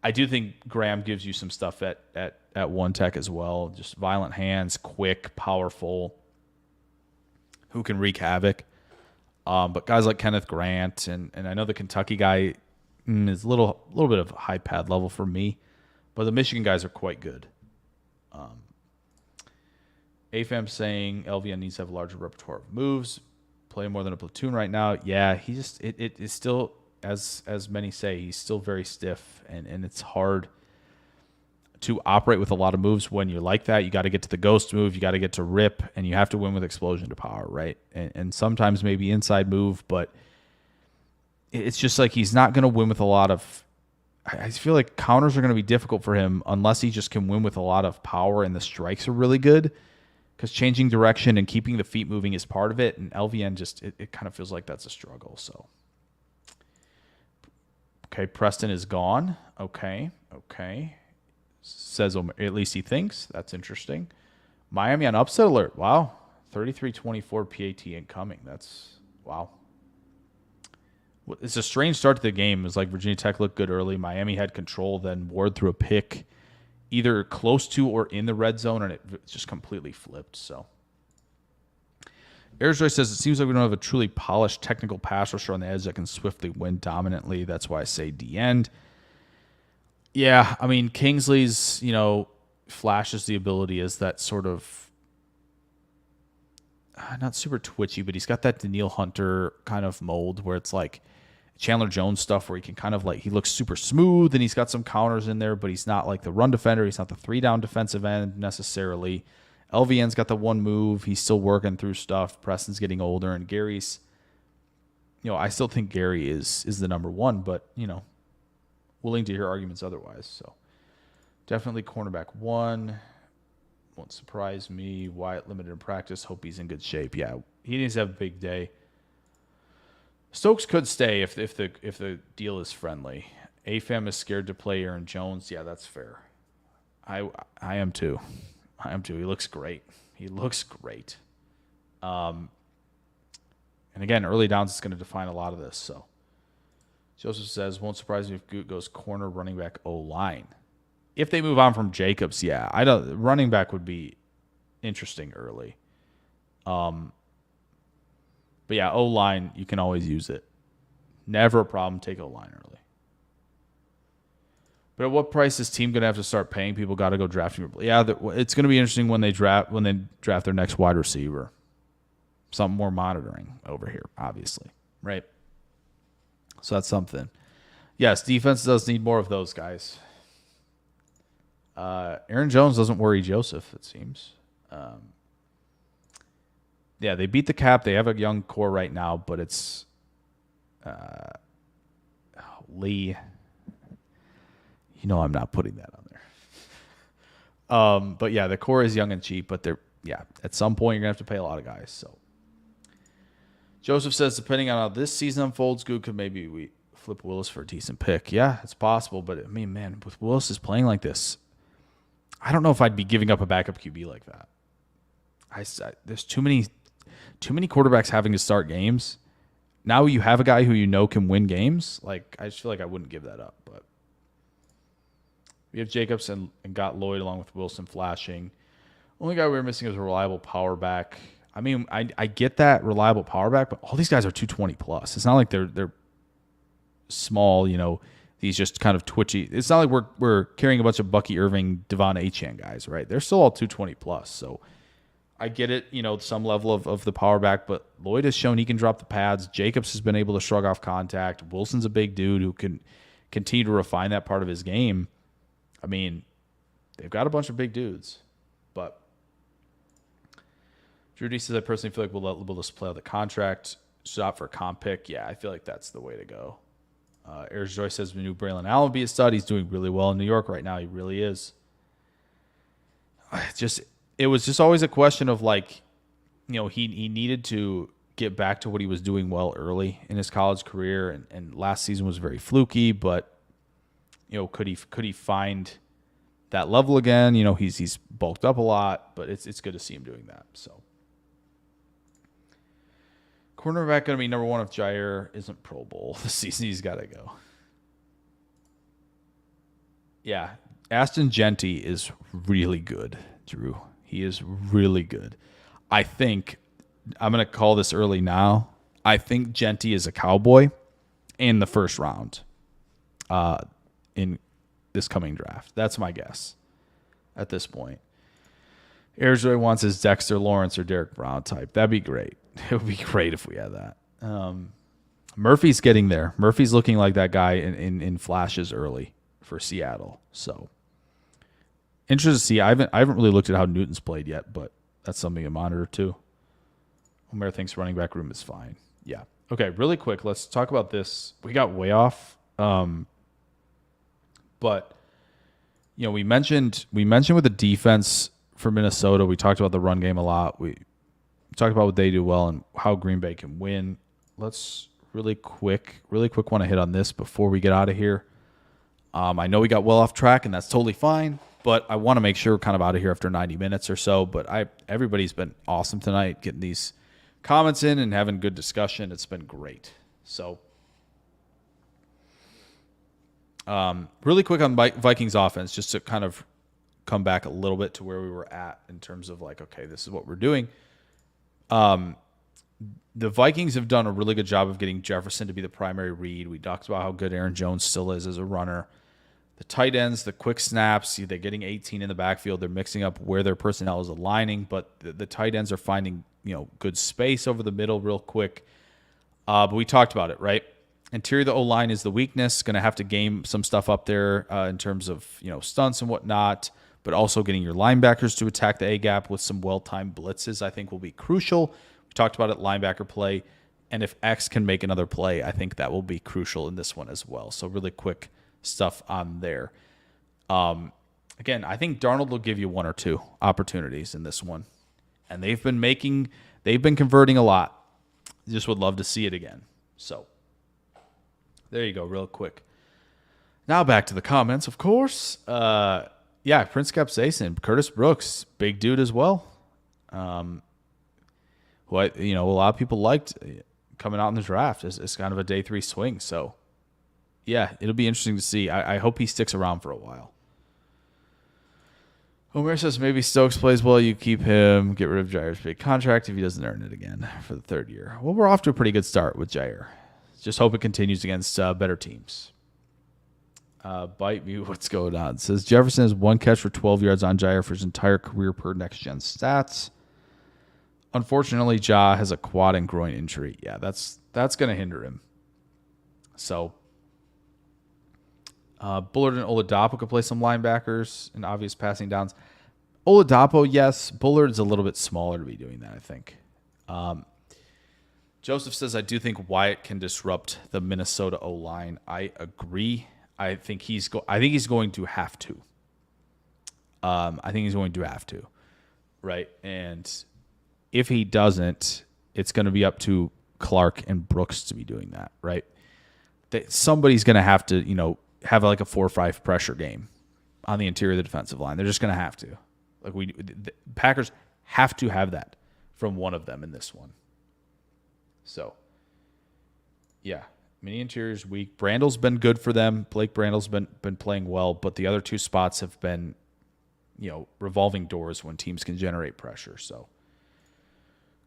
I do think Graham gives you some stuff at 1-tech as well. Just violent hands, quick, powerful, who can wreak havoc. But guys like Kenneth Grant and I know the Kentucky guy is a little bit of high pad level for me, but the Michigan guys are quite good. AFM saying LVN needs to have a larger repertoire of moves, play more than a platoon right now. Yeah, he just it is still, as many say, he's still very stiff, and it's hard to operate with a lot of moves when you're like that. You got to get to the ghost move, you got to get to rip, and you have to win with explosion to power, right? And sometimes maybe inside move, but it's just like he's not going to win with a lot of. I feel like counters are going to be difficult for him unless he just can win with a lot of power and the strikes are really good. because changing direction and keeping the feet moving is part of it. And LVN just, it kind of feels like that's a struggle. So, okay, Preston is gone. Okay. Says at least he thinks. That's interesting. Miami on upset alert. Wow. 33-24 PAT incoming. That's, wow. It's a strange start to the game. It was like Virginia Tech looked good early. Miami had control. Then Ward threw a pick either close to or in the red zone, and it just completely flipped. So, Airjoy says, it seems like we don't have a truly polished technical pass rusher on the edge that can swiftly win dominantly. That's why I say D-end. Yeah, I mean, Kingsley's, flashes the ability as that sort of, not super twitchy, but he's got that Daniil Hunter kind of mold where it's like Chandler Jones stuff where he can kind of he looks super smooth and he's got some counters in there, but he's not like the run defender. He's not the 3-down defensive end necessarily. LVN's got the one move. He's still working through stuff. Preston's getting older, and Gary's, I still think Gary is the number one, but, willing to hear arguments otherwise. So definitely cornerback 1. Won't surprise me. Wyatt limited in practice. Hope he's in good shape. Yeah, he needs to have a big day. Stokes could stay if the deal is friendly. AFAM is scared to play Aaron Jones. Yeah, that's fair. I am too. He looks great. And again, early downs is going to define a lot of this. So Joseph says, won't surprise me if Goot goes corner, running back, O-line. If they move on from Jacobs, yeah, running back would be interesting early. But yeah, O-line, you can always use it. Never a problem. Take O-line early. But at what price is team going to have to start paying people? Got to go drafting. Yeah, it's going to be interesting when they draft their next wide receiver. Something more monitoring over here, obviously, right? So that's something. Yes, defense does need more of those guys. Aaron Jones doesn't worry Joseph, it seems. Yeah, they beat the cap. They have a young core right now, but it's Lee. I'm not putting that on there. But yeah, the core is young and cheap, but at some point you're gonna have to pay a lot of guys. So Joseph says, depending on how this season unfolds, Goot could maybe we flip Willis for a decent pick. Yeah, it's possible, but I mean, man, with Willis is playing like this, I don't know if I'd be giving up a backup QB like that. There's too many quarterbacks having to start games. Now you have a guy who can win games. I just feel like I wouldn't give that up. But we have Jacobs and got Lloyd along with Wilson flashing. Only guy we were missing is a reliable power back. I mean, I get that reliable power back, but all these guys are 220 plus. It's not like they're small, these just kind of twitchy. It's not like we're carrying a bunch of Bucky Irving, Devon Achane guys, right? They're still all 220 plus. So I get it, some level of the power back, but Lloyd has shown he can drop the pads. Jacobs has been able to shrug off contact. Wilson's a big dude who can continue to refine that part of his game. I mean, they've got a bunch of big dudes, but Drew D says, I personally feel like we'll let Willis play out the contract, shot for a comp pick. Yeah, I feel like that's the way to go. Ayers Joy says we knew Braylon Allen would be a stud. He's doing really well in New York right now. He really is. It was just always a question of he needed to get back to what he was doing well early in his college career, and last season was very fluky, but could he find that level again? He's bulked up a lot, but it's good to see him doing that. So cornerback going to be number 1 if Jair isn't Pro Bowl this season. He's got to go. Yeah, Aston Genty is really good, Drew. He is really good. I think I'm going to call this early now. I think Genty is a Cowboy in the first round in this coming draft. That's my guess at this point. Airjoy wants his Dexter Lawrence or Derek Brown type. That'd be great. It would be great if we had that. Murphy's getting there. Murphy's looking like that guy in flashes early for Seattle. So interested to see. I haven't really looked at how Newton's played yet, but that's something to monitor too. Omer thinks running back room is fine. Yeah. Okay, really quick, let's talk about this. We got way off. But we mentioned with the defense for Minnesota. We talked about the run game a lot. We talked about what they do well and how Green Bay can win. Let's really quick want to hit on this before we get out of here. I know we got well off track, and that's totally fine, but I want to make sure we're kind of out of here after 90 minutes or so. But everybody's been awesome tonight, getting these comments in and having good discussion. It's been great. So really quick on Vikings offense, just to kind of come back a little bit to where we were at in terms of like, okay, this is what we're doing. The Vikings have done a really good job of getting Jefferson to be the primary read. We talked about how good Aaron Jones still is as a runner. The tight ends, the quick snaps, they're getting 18 in the backfield. They're mixing up where their personnel is aligning, but the tight ends are finding good space over the middle real quick. But we talked about it, right? Interior of the O-line is the weakness. Going to have to game some stuff up there in terms of stunts and whatnot, but also getting your linebackers to attack the A-gap with some well-timed blitzes I think will be crucial. We talked about it, linebacker play, and if X can make another play, I think that will be crucial in this one as well. So really quick stuff on there. Again, I think Darnold will give you one or two opportunities in this one, and they've been converting a lot. Just would love to see it again. So there you go, real quick. Now back to the comments, of course. Prince Capsaicin, Curtis Brooks, big dude as well. Who a lot of people liked coming out in the draft as kind of a day 3 swing. So yeah, it'll be interesting to see. I hope he sticks around for a while. Omer says maybe Stokes plays well. You keep him, get rid of Jair's big contract if he doesn't earn it again for the 3rd year. Well, we're off to a pretty good start with Jair. Just hope it continues against better teams. Bite me, what's going on? It says Jefferson has 1 catch for 12 yards on Jair for his entire career per Next Gen Stats. Unfortunately, Ja has a quad and groin injury. Yeah, that's going to hinder him. So Bullard and Oladapo could play some linebackers and obvious passing downs. Oladapo, yes. Bullard's a little bit smaller to be doing that, I think. Joseph says, I do think Wyatt can disrupt the Minnesota O-line. I agree. I think he's going to have to. Right? And if he doesn't, it's going to be up to Clark and Brooks to be doing that, right? Somebody's going to have to, have like a 4-5 pressure game on the interior of the defensive line. They're just going to have to. The Packers have to have that from one of them in this one. So, yeah, mini interior's weak. Brandle's been good for them. Blake Brandle's been playing well, but the other 2 spots have been, revolving doors when teams can generate pressure. So,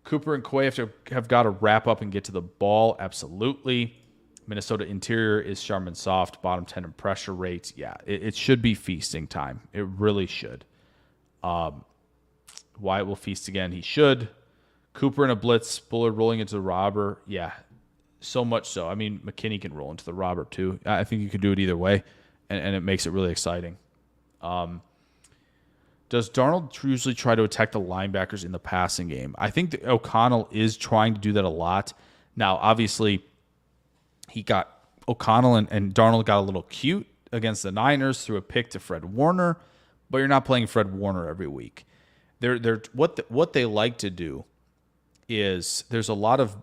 Cooper and Quay have got to wrap up and get to the ball. Absolutely. Minnesota interior is Charmin soft, bottom 10 in pressure rates. Yeah, it should be feasting time. It really should. Wyatt will feast again. He should. Cooper in a blitz, Bullard rolling into the robber. Yeah, so much so. I mean, McKinney can roll into the robber too. I think you could do it either way, and it makes it really exciting. Does Darnold usually try to attack the linebackers in the passing game? I think that O'Connell is trying to do that a lot. Now, obviously, O'Connell and Darnold got a little cute against the Niners through a pick to Fred Warner, but you're not playing Fred Warner every week. What they like to do is there's a lot of,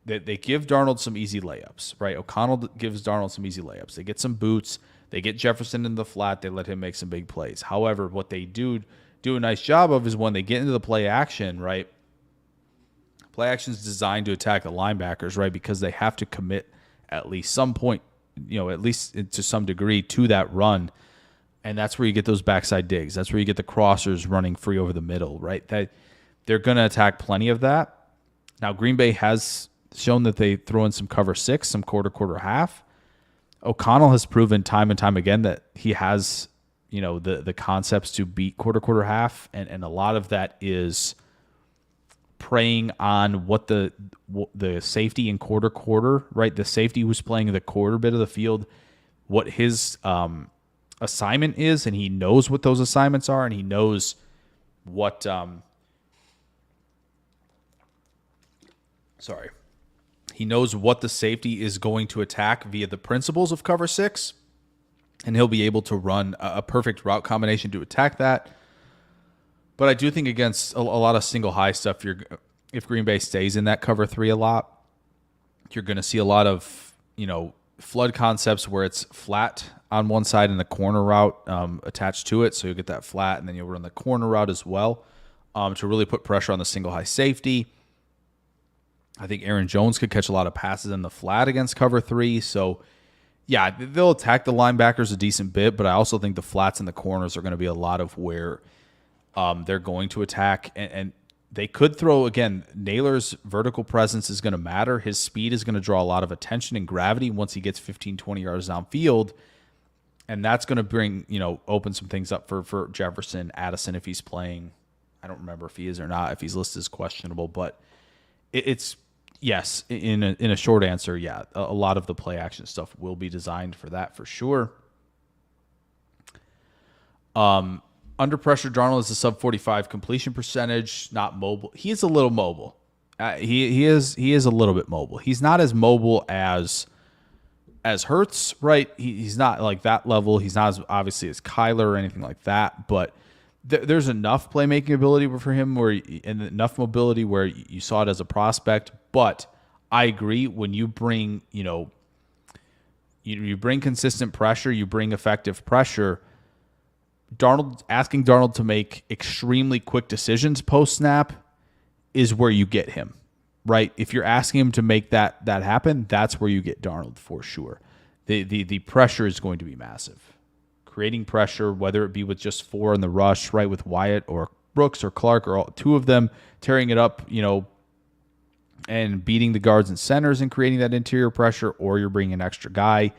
they give Darnold some easy layups, right? O'Connell gives Darnold some easy layups. They get some boots. They get Jefferson in the flat. They let him make some big plays. However, what they do a nice job of is when they get into the play action, right? Play action is designed to attack the linebackers, right? Because they have to commit at least some point, at least to some degree to that run. And that's where you get those backside digs. That's where you get the crossers running free over the middle, right? They're going to attack plenty of that. Now, Green Bay has shown that they throw in some cover 6, some quarter half. O'Connell has proven time and time again that he has, the concepts to beat quarter half. And a lot of that is preying on what the safety in quarter, right? The safety who's playing the quarter bit of the field, what his assignment is, and he knows what those assignments are, and he knows what he knows what the safety is going to attack via the principles of cover 6, and he'll be able to run a perfect route combination to attack that. But I do think against a lot of single high stuff, if Green Bay stays in that cover 3 a lot, you're going to see a lot of, flood concepts where it's flat on one side and the corner route attached to it. So you'll get that flat, and then you'll run the corner route as well to really put pressure on the single high safety. I think Aaron Jones could catch a lot of passes in the flat against cover 3. So, yeah, they'll attack the linebackers a decent bit, but I also think the flats and the corners are going to be a lot of where they're going to attack. And they could throw, again, Naylor's vertical presence is going to matter. His speed is going to draw a lot of attention and gravity once he gets 15, 20 yards downfield. And that's going to bring, open some things up for Jefferson, Addison if he's playing. I don't remember if he is or not, if he's listed as questionable. But it's yes, in a short answer, yeah, a lot of the play action stuff will be designed for that for sure. Under pressure, Darnold is a sub 45 completion percentage, not mobile. He is a little mobile. He is a little bit mobile. He's not as mobile as Hurts, right? He's not like that level. He's not as obviously as Kyler or anything like that, but there's enough playmaking ability for him and enough mobility where you saw it as a prospect. But I agree, when you bring, you bring consistent pressure, you bring effective pressure, asking Darnold to make extremely quick decisions post-snap is where you get him, right? If you're asking him to make that happen, that's where you get Darnold for sure. The pressure is going to be massive. Creating pressure, whether it be with just 4 in the rush, right, with Wyatt or Brooks or Clark or all, 2 of them tearing it up, and beating the guards and centers and creating that interior pressure, or you're bringing an extra guy,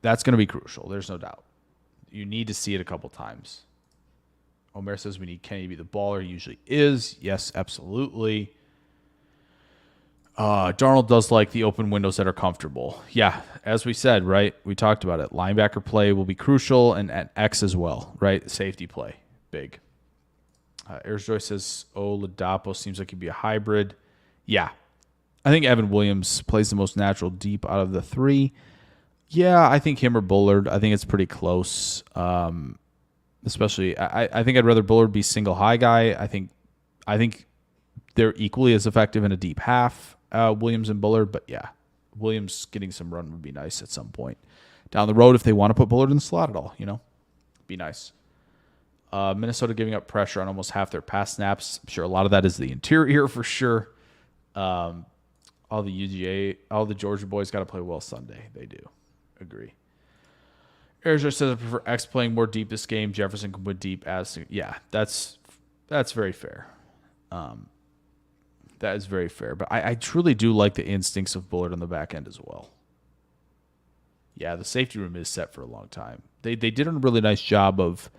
that's going to be crucial. There's no doubt. You need to see it a couple times. Omer says we need Kenny to be the baller. He usually is. Yes, absolutely. Darnold does like the open windows that are comfortable. Yeah, as we said, right? We talked about it. Linebacker play will be crucial, and at X as well, right? Safety play, big. Ayers Joy says, Ladapo seems like he'd be a hybrid. Yeah. I think Evan Williams plays the most natural deep out of the 3. Yeah, I think him or Bullard. I think it's pretty close. Especially, I think I'd rather Bullard be single high guy. I think they're equally as effective in a deep half, Williams and Bullard. But yeah, Williams getting some run would be nice at some point down the road if they want to put Bullard in the slot at all. Be nice. Minnesota giving up pressure on almost half their pass snaps. I'm sure a lot of that is the interior for sure. All the UGA, all the Georgia boys got to play well Sunday. They do. Agree. Arizona says I prefer X playing more deep this game. Jefferson can put deep as yeah, that's very fair. That is very fair. But I truly do like the instincts of Bullard on the back end as well. Yeah, the safety room is set for a long time. They did a really nice job of,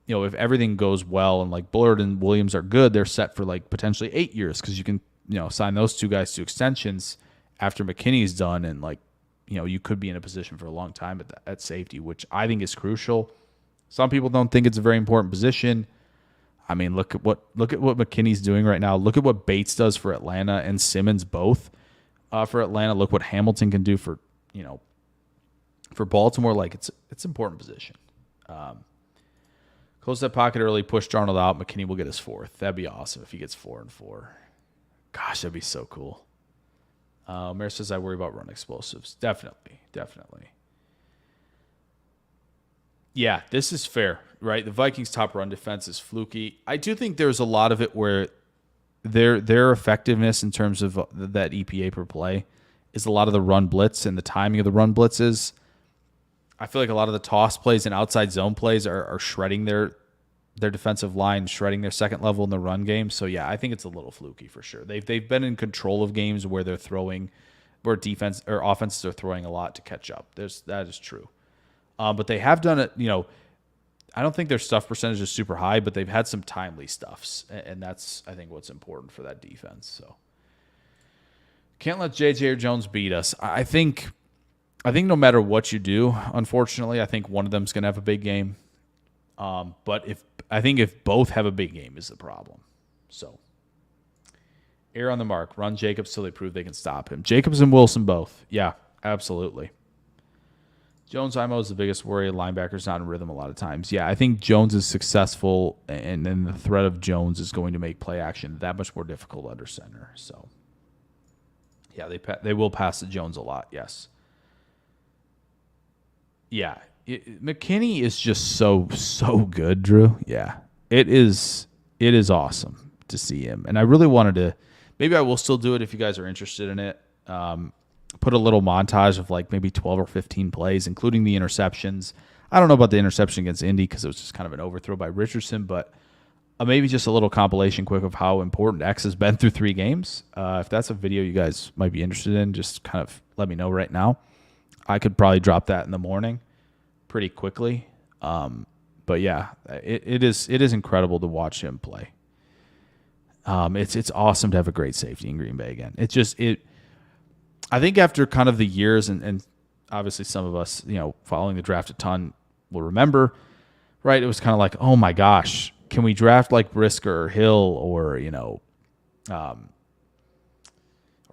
if everything goes well and like Bullard and Williams are good, they're set for like potentially 8 years because you can sign those 2 guys to extensions after McKinney's done, and like you could be in a position for a long time at safety, which I think is crucial. Some people don't think it's a very important position. I mean, look at what McKinney's doing right now. Look at what Bates does for Atlanta and Simmons both for Atlanta. Look what Hamilton can do for Baltimore. Like it's an important position. Close that pocket early, push Darnold out. McKinney will get his 4th. That'd be awesome if he gets 4 and 4. Gosh, that'd be so cool. Mayor says I worry about run explosives. Definitely. Yeah, this is fair, right? The Vikings' top run defense is fluky. I do think there's a lot of it where their effectiveness in terms of that EPA per play is a lot of the run blitz and the timing of the run blitzes. I feel like a lot of the toss plays and outside zone plays are shredding their defensive line, shredding their second level in the run game. So yeah, I think it's a little fluky for sure. They've been in control of games where they're throwing, where defense or offenses are throwing a lot to catch up. That is true. But they have done it. I don't think their stuff percentage is super high, but they've had some timely stuffs, and that's I think what's important for that defense. So can't let JJ or Jones beat us. I think no matter what you do, unfortunately, I think one of them's going to have a big game. But if both have a big game is the problem. So err on the mark. Run Jacobs till they prove they can stop him. Jacobs and Wilson both. Yeah, absolutely. Jones IMO is the biggest worry. Linebacker's not in rhythm a lot of times. Yeah, I think Jones is successful, and then the threat of Jones is going to make play action that much more difficult under center. So, yeah, they will pass to Jones a lot. Yes. Yeah, McKinney is just so good, Drew. Yeah, it is awesome to see him, and I really wanted to. Maybe I will still do it if you guys are interested in it. Put a little montage of like maybe 12 or 15 plays, including the interceptions. I don't know about the interception against Indy because it was just kind of an overthrow by Richardson, but maybe just a little compilation quick of how important X has been through 3 games. If that's a video you guys might be interested in, just kind of let me know right now. I could probably drop that in the morning pretty quickly. But yeah, it is incredible to watch him play. It's awesome to have a great safety in Green Bay again. I think after kind of the years, and obviously some of us, following the draft a ton will remember, right? It was kind of like, oh my gosh, can we draft like Brisker or Hill or, or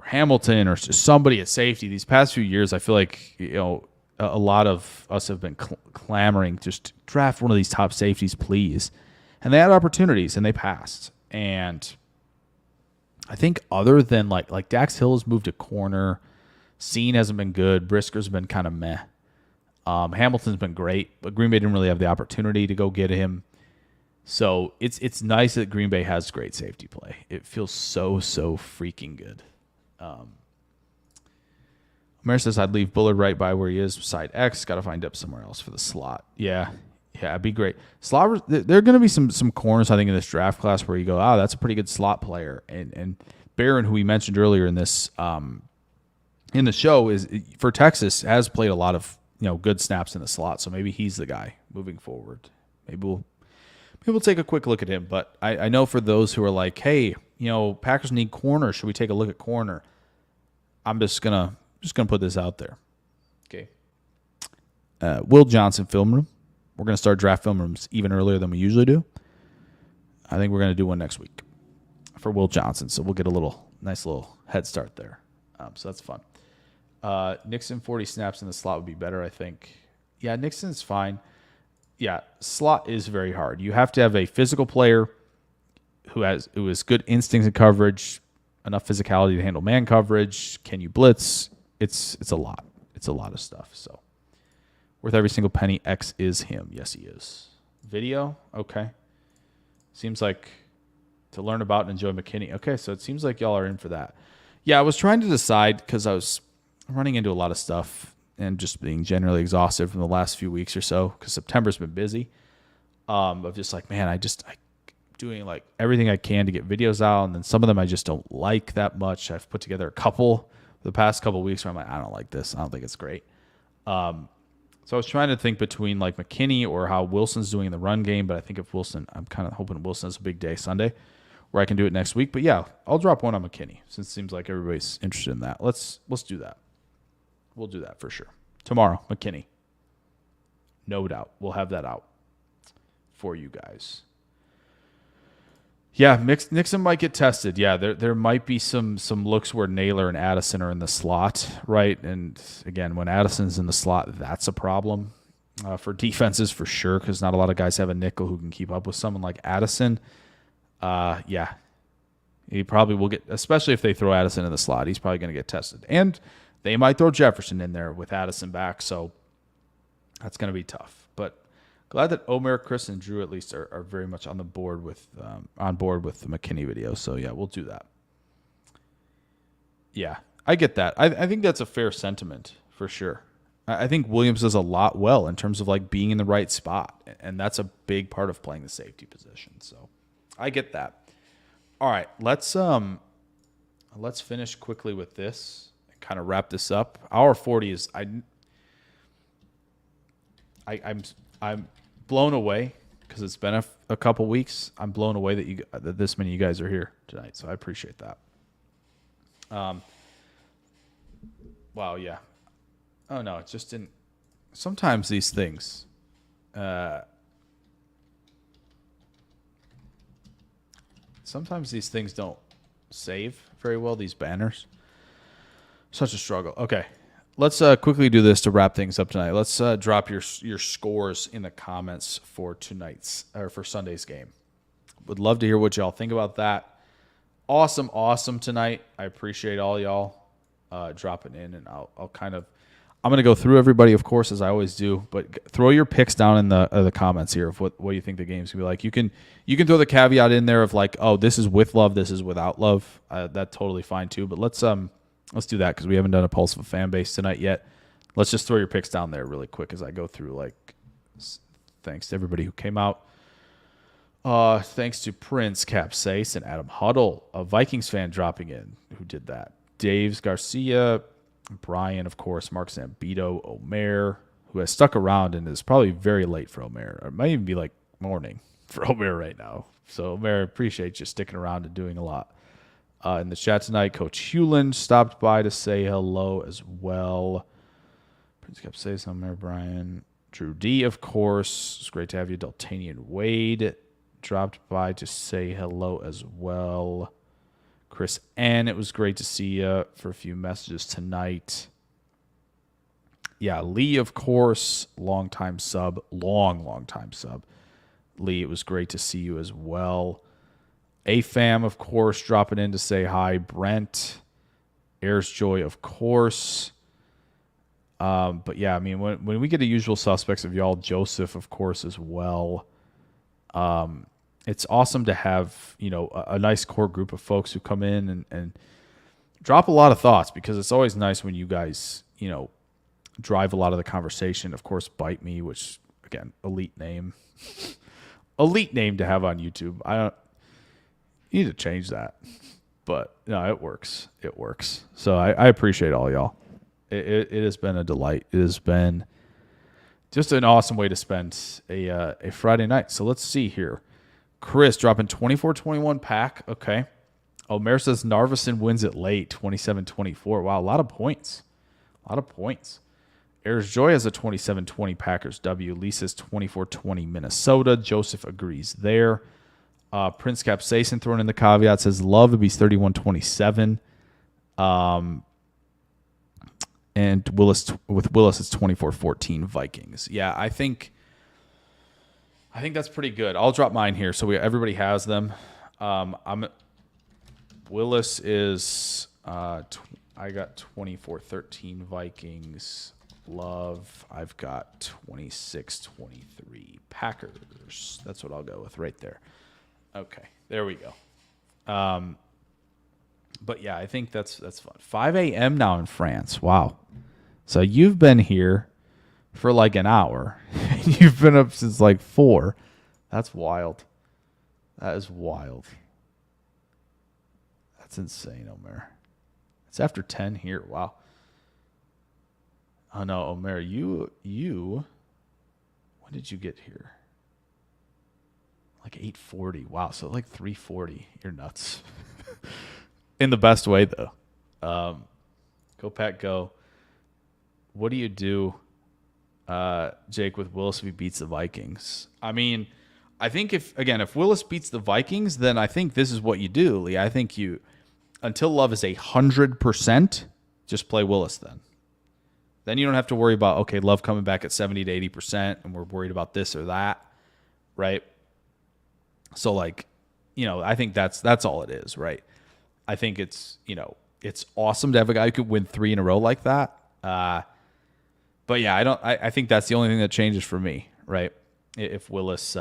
Hamilton or somebody at safety? These past few years, I feel like, a lot of us have been clamoring, just draft one of these top safeties, please. And they had opportunities and they passed. And I think other than like Dax Hill has moved to corner, Scene hasn't been good, Brisker's been kind of meh. Hamilton's been great, but Green Bay didn't really have the opportunity to go get him. So it's nice that Green Bay has great safety play. It feels so freaking good. Mayor says I'd leave Bullard right by where he is beside X. Got to find depth somewhere else for the slot. Yeah, it'd be great. Slot. There are going to be some corners I think in this draft class where you go, that's a pretty good slot player. And Barron, who we mentioned earlier in this in the show, is for Texas has played a lot of good snaps in the slot. So maybe he's the guy moving forward. Maybe we'll take a quick look at him. But I know for those who are like, hey, Packers need corner. Should we take a look at corner? I'm just gonna put this out there. Okay. Will Johnson film room. We're gonna start draft film rooms even earlier than we usually do. I think we're gonna do one next week for Will Johnson. So we'll get a nice little head start there. So that's fun. Nixon 40 snaps in the slot would be better, I think. Yeah, Nixon's fine. Yeah, slot is very hard. You have to have a physical player who has good instincts and coverage, enough physicality to handle man coverage. Can you blitz? It's a lot. It's a lot of stuff. So worth every single penny. X is him. Yes, he is. Video? Okay. Seems like to learn about and enjoy McKinney. Okay, so it seems like y'all are in for that. Yeah, I was trying to decide because I was running into a lot of stuff and just being generally exhausted from the last few weeks or so because September's been busy. Of just like, man, I'm doing like everything I can to get videos out, and then some of them I just don't like that much. I've put together a couple the past couple of weeks where I'm like, I don't like this. I don't think it's great. So I was trying to think between like McKinney or how Wilson's doing in the run game, but I think if Wilson, I'm kind of hoping Wilson has a big day Sunday where I can do it next week. But yeah, I'll drop one on McKinney since it seems like everybody's interested in that. Let's do that. We'll do that for sure. Tomorrow, McKinney. No doubt. We'll have that out for you guys. Yeah, Nixon might get tested. Yeah, there might be some looks where Naylor and Addison are in the slot, right? And again, when Addison's in the slot, that's a problem for defenses for sure because not a lot of guys have a nickel who can keep up with someone like Addison. Yeah, he probably will get, especially if they throw Addison in the slot, he's probably going to get tested. And they might throw Jefferson in there with Addison back, so that's going to be tough. But glad that Omer, Chris, and Drew at least are very much on board with the McKinney video. So yeah, we'll do that. Yeah, I get that. I think that's a fair sentiment for sure. I think Williams does a lot well in terms of like being in the right spot, and that's a big part of playing the safety position. So I get that. All right, let's finish quickly with this and kind of wrap this up. Hour 40 is I'm blown away because it's been a couple weeks. I'm blown away that this many of you guys are here tonight, so I appreciate that. Wow, yeah. Oh no, it just didn't. Sometimes these things, don't save very well. These banners, such a struggle. Okay, let's quickly do this to wrap things up tonight. Let's drop your scores in the comments for for Sunday's game. Would love to hear what y'all think about that. Awesome tonight. I appreciate all y'all dropping in, and I'm going to go through everybody, of course, as I always do, but throw your picks down in the comments here of what you think the game's going to be like. You can throw the caveat in there of like, oh, this is with love, this is without love. That's totally fine too, but let's do that because we haven't done a pulse of a fan base tonight yet. Let's just throw your picks down there really quick as I go through, like, thanks to everybody who came out. Thanks to Prince, Capsace, and Adam Huddle, a Vikings fan dropping in who did that. Dave's Garcia, Brian, of course, Mark Zambito, Omer, who has stuck around and is probably very late for Omer. Or it might even be like morning for Omer right now. So, Omer, appreciate you sticking around and doing a lot. In the chat tonight, Coach Hewland stopped by to say hello as well. Prince Capsace, Omer, Brian, Drew D, of course. It's great to have you. Daltanian Wade dropped by to say hello as well. Chris N, it was great to see you for a few messages tonight. Yeah, Lee, of course, long time sub. Lee, it was great to see you as well. AFAM, of course, dropping in to say hi. Brent, Airs Joy, of course. But yeah, I mean, when we get the usual suspects of y'all, Joseph, of course, as well. It's awesome to have, a nice core group of folks who come in and drop a lot of thoughts, because it's always nice when you guys, drive a lot of the conversation. Of course, Bite Me, which, again, elite name. Elite name to have on YouTube. You need to change that. But, no, it works. It works. So I appreciate all y'all. It has been a delight. It has been just an awesome way to spend a Friday night. So let's see here. Chris dropping 24-21 pack. Okay. Omer says Narvison wins it late, 27-24. Wow, a lot of points. Airs Joy has a 27-20 Packers W. Lee says 24-20 Minnesota. Joseph agrees there. Prince Capsaicin throwing in the caveat says Love would be 31-27. And Willis it's 24-14 Vikings. Yeah, I think that's pretty good. I'll drop mine here so everybody has them. Willis is I got 24-13 Vikings. Love, I've got 26-23 Packers. That's what I'll go with right there. Okay, there we go. But yeah, I think that's fun. 5 a.m. now in France. Wow. So you've been here for like an hour. You've been up since like 4. That's wild. That is wild. That's insane, Omer. It's after 10 here. Wow. Oh no, Omer, you when did you get here? Like 8:40. Wow, so like 3:40. You're nuts. In the best way though. Go Pack go. What do you do, Jake, with Willis if he beats the Vikings? I mean, I think if Willis beats the Vikings, then I think this is what you do, Lee. I think until Love is 100%, just play Willis then. Then you don't have to worry about, okay, Love coming back at 70 to 80%, and we're worried about this or that, right? So, like, I think that's all it is, right? I think it's awesome to have a guy who could win 3 in a row like that. But yeah, I think that's the only thing that changes for me, right? If Willis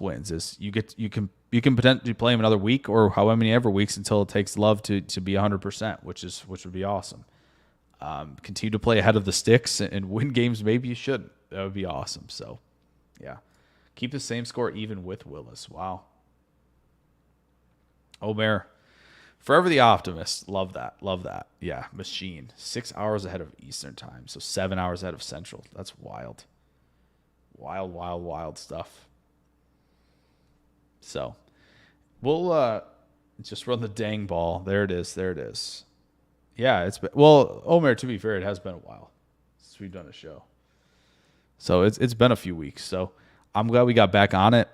wins, is you can potentially play him another week or however many ever weeks until it takes Love to be 100%, which would be awesome. Continue to play ahead of the sticks and win games maybe you shouldn't. That would be awesome. So, yeah. Keep the same score even with Willis. Wow. Omer, forever the optimist. Love that. Yeah, machine. 6 hours ahead of Eastern time, so 7 hours ahead of Central. That's wild. Wild stuff. So, we'll just run the dang ball. There it is. Yeah, it's been, well, Omer, to be fair, it has been a while since we've done a show. So it's been a few weeks. So I'm glad we got back on it.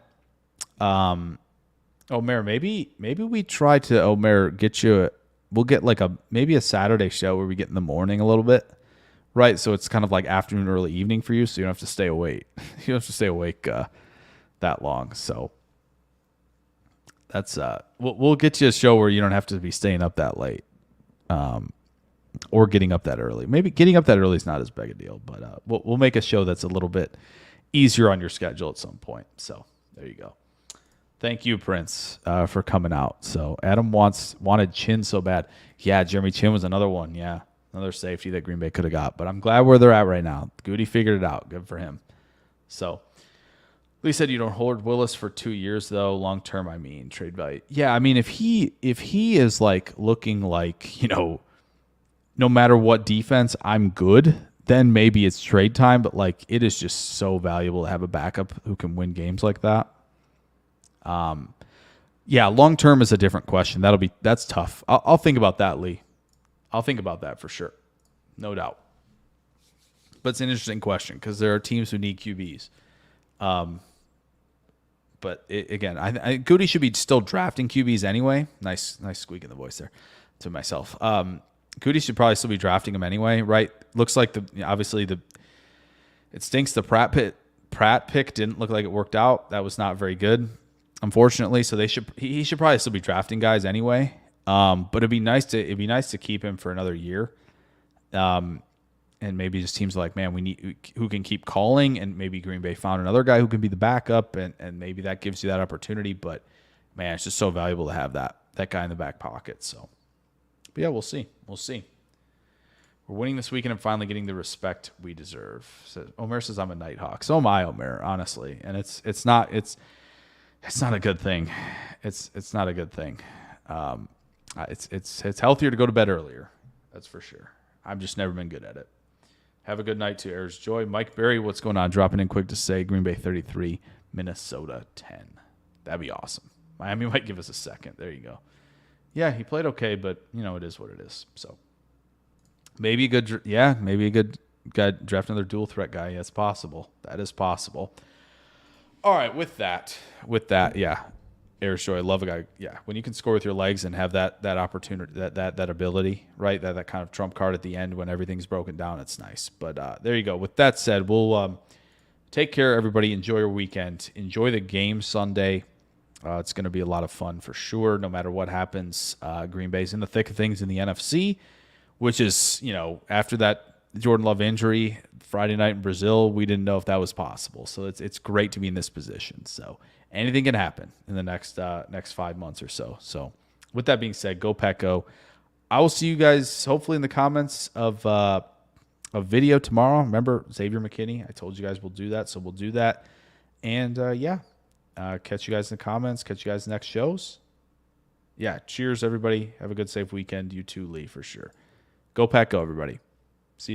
Omer, maybe we try to, Omer, get you we'll get like maybe a Saturday show where we get in the morning a little bit, right? So it's kind of like afternoon, early evening for you, so you don't have to stay awake. You don't have to stay awake that long. So that's we'll get you a show where you don't have to be staying up that late, or getting up that early. Maybe getting up that early is not as big a deal, but we'll make a show that's a little bit easier on your schedule at some point. So there you go. Thank you, Prince, for coming out. So Adam wanted Chin so bad. Yeah, Jeremy Chin was another one. Yeah, another safety that Green Bay could have got. But I'm glad where they're at right now. Goody figured it out. Good for him. So Lee said you don't hold Willis for 2 years though. Long term, I mean trade value. Yeah, I mean if he is like looking like, no matter what defense, I'm good, then maybe it's trade time. But like it is just so valuable to have a backup who can win games like that. Yeah, long term is a different question. That's tough. I'll think about that, Lee. I'll think about that for sure, no doubt. But it's an interesting question because there are teams who need QBs. But again, I Goody should be still drafting QBs anyway. Nice squeak in the voice there to myself. Goody should probably still be drafting them anyway, right? Looks like it stinks. The Pratt pick didn't look like it worked out. That was not very good, unfortunately. So he should probably still be drafting guys anyway. But it'd be nice to keep him for another year. And maybe just teams like, man, we need who can keep calling, and maybe Green Bay found another guy who can be the backup, and maybe that gives you that opportunity. But man, it's just so valuable to have that guy in the back pocket. So, but yeah, we'll see. We're winning this weekend and finally getting the respect we deserve. So Omer says I'm a Nighthawk. So am I, Omer, honestly. And it's not a good thing. It's not a good thing. It's healthier to go to bed earlier. That's for sure. I've just never been good at it. Have a good night to Airs Joy. Mike Berry, what's going on? Dropping in quick to say Green Bay 33, Minnesota 10. That'd be awesome. Miami might give us a second. There you go. Yeah, he played okay, but it is what it is. So maybe a good guy draft another dual threat guy. That's possible. That is possible. All right, with that, yeah. Airs Joy, love a guy. Yeah, when you can score with your legs and have that opportunity, that ability, right? That kind of trump card at the end when everything's broken down, it's nice. But there you go. With that said, we'll take care, everybody. Enjoy your weekend. Enjoy the game Sunday. It's going to be a lot of fun for sure. No matter what happens, Green Bay's in the thick of things in the NFC, which is after that Jordan Love injury Friday night in Brazil, we didn't know if that was possible. So it's great to be in this position. So anything can happen in the next 5 months or so. So with that being said, go Pack Go. I will see you guys hopefully in the comments of a video tomorrow. Remember Xavier McKinney? I told you guys we'll do that, so we'll do that. And catch you guys in the comments. Catch you guys next shows. Yeah, cheers everybody. Have a good safe weekend. You too, Lee, for sure. Go Pack Go, everybody.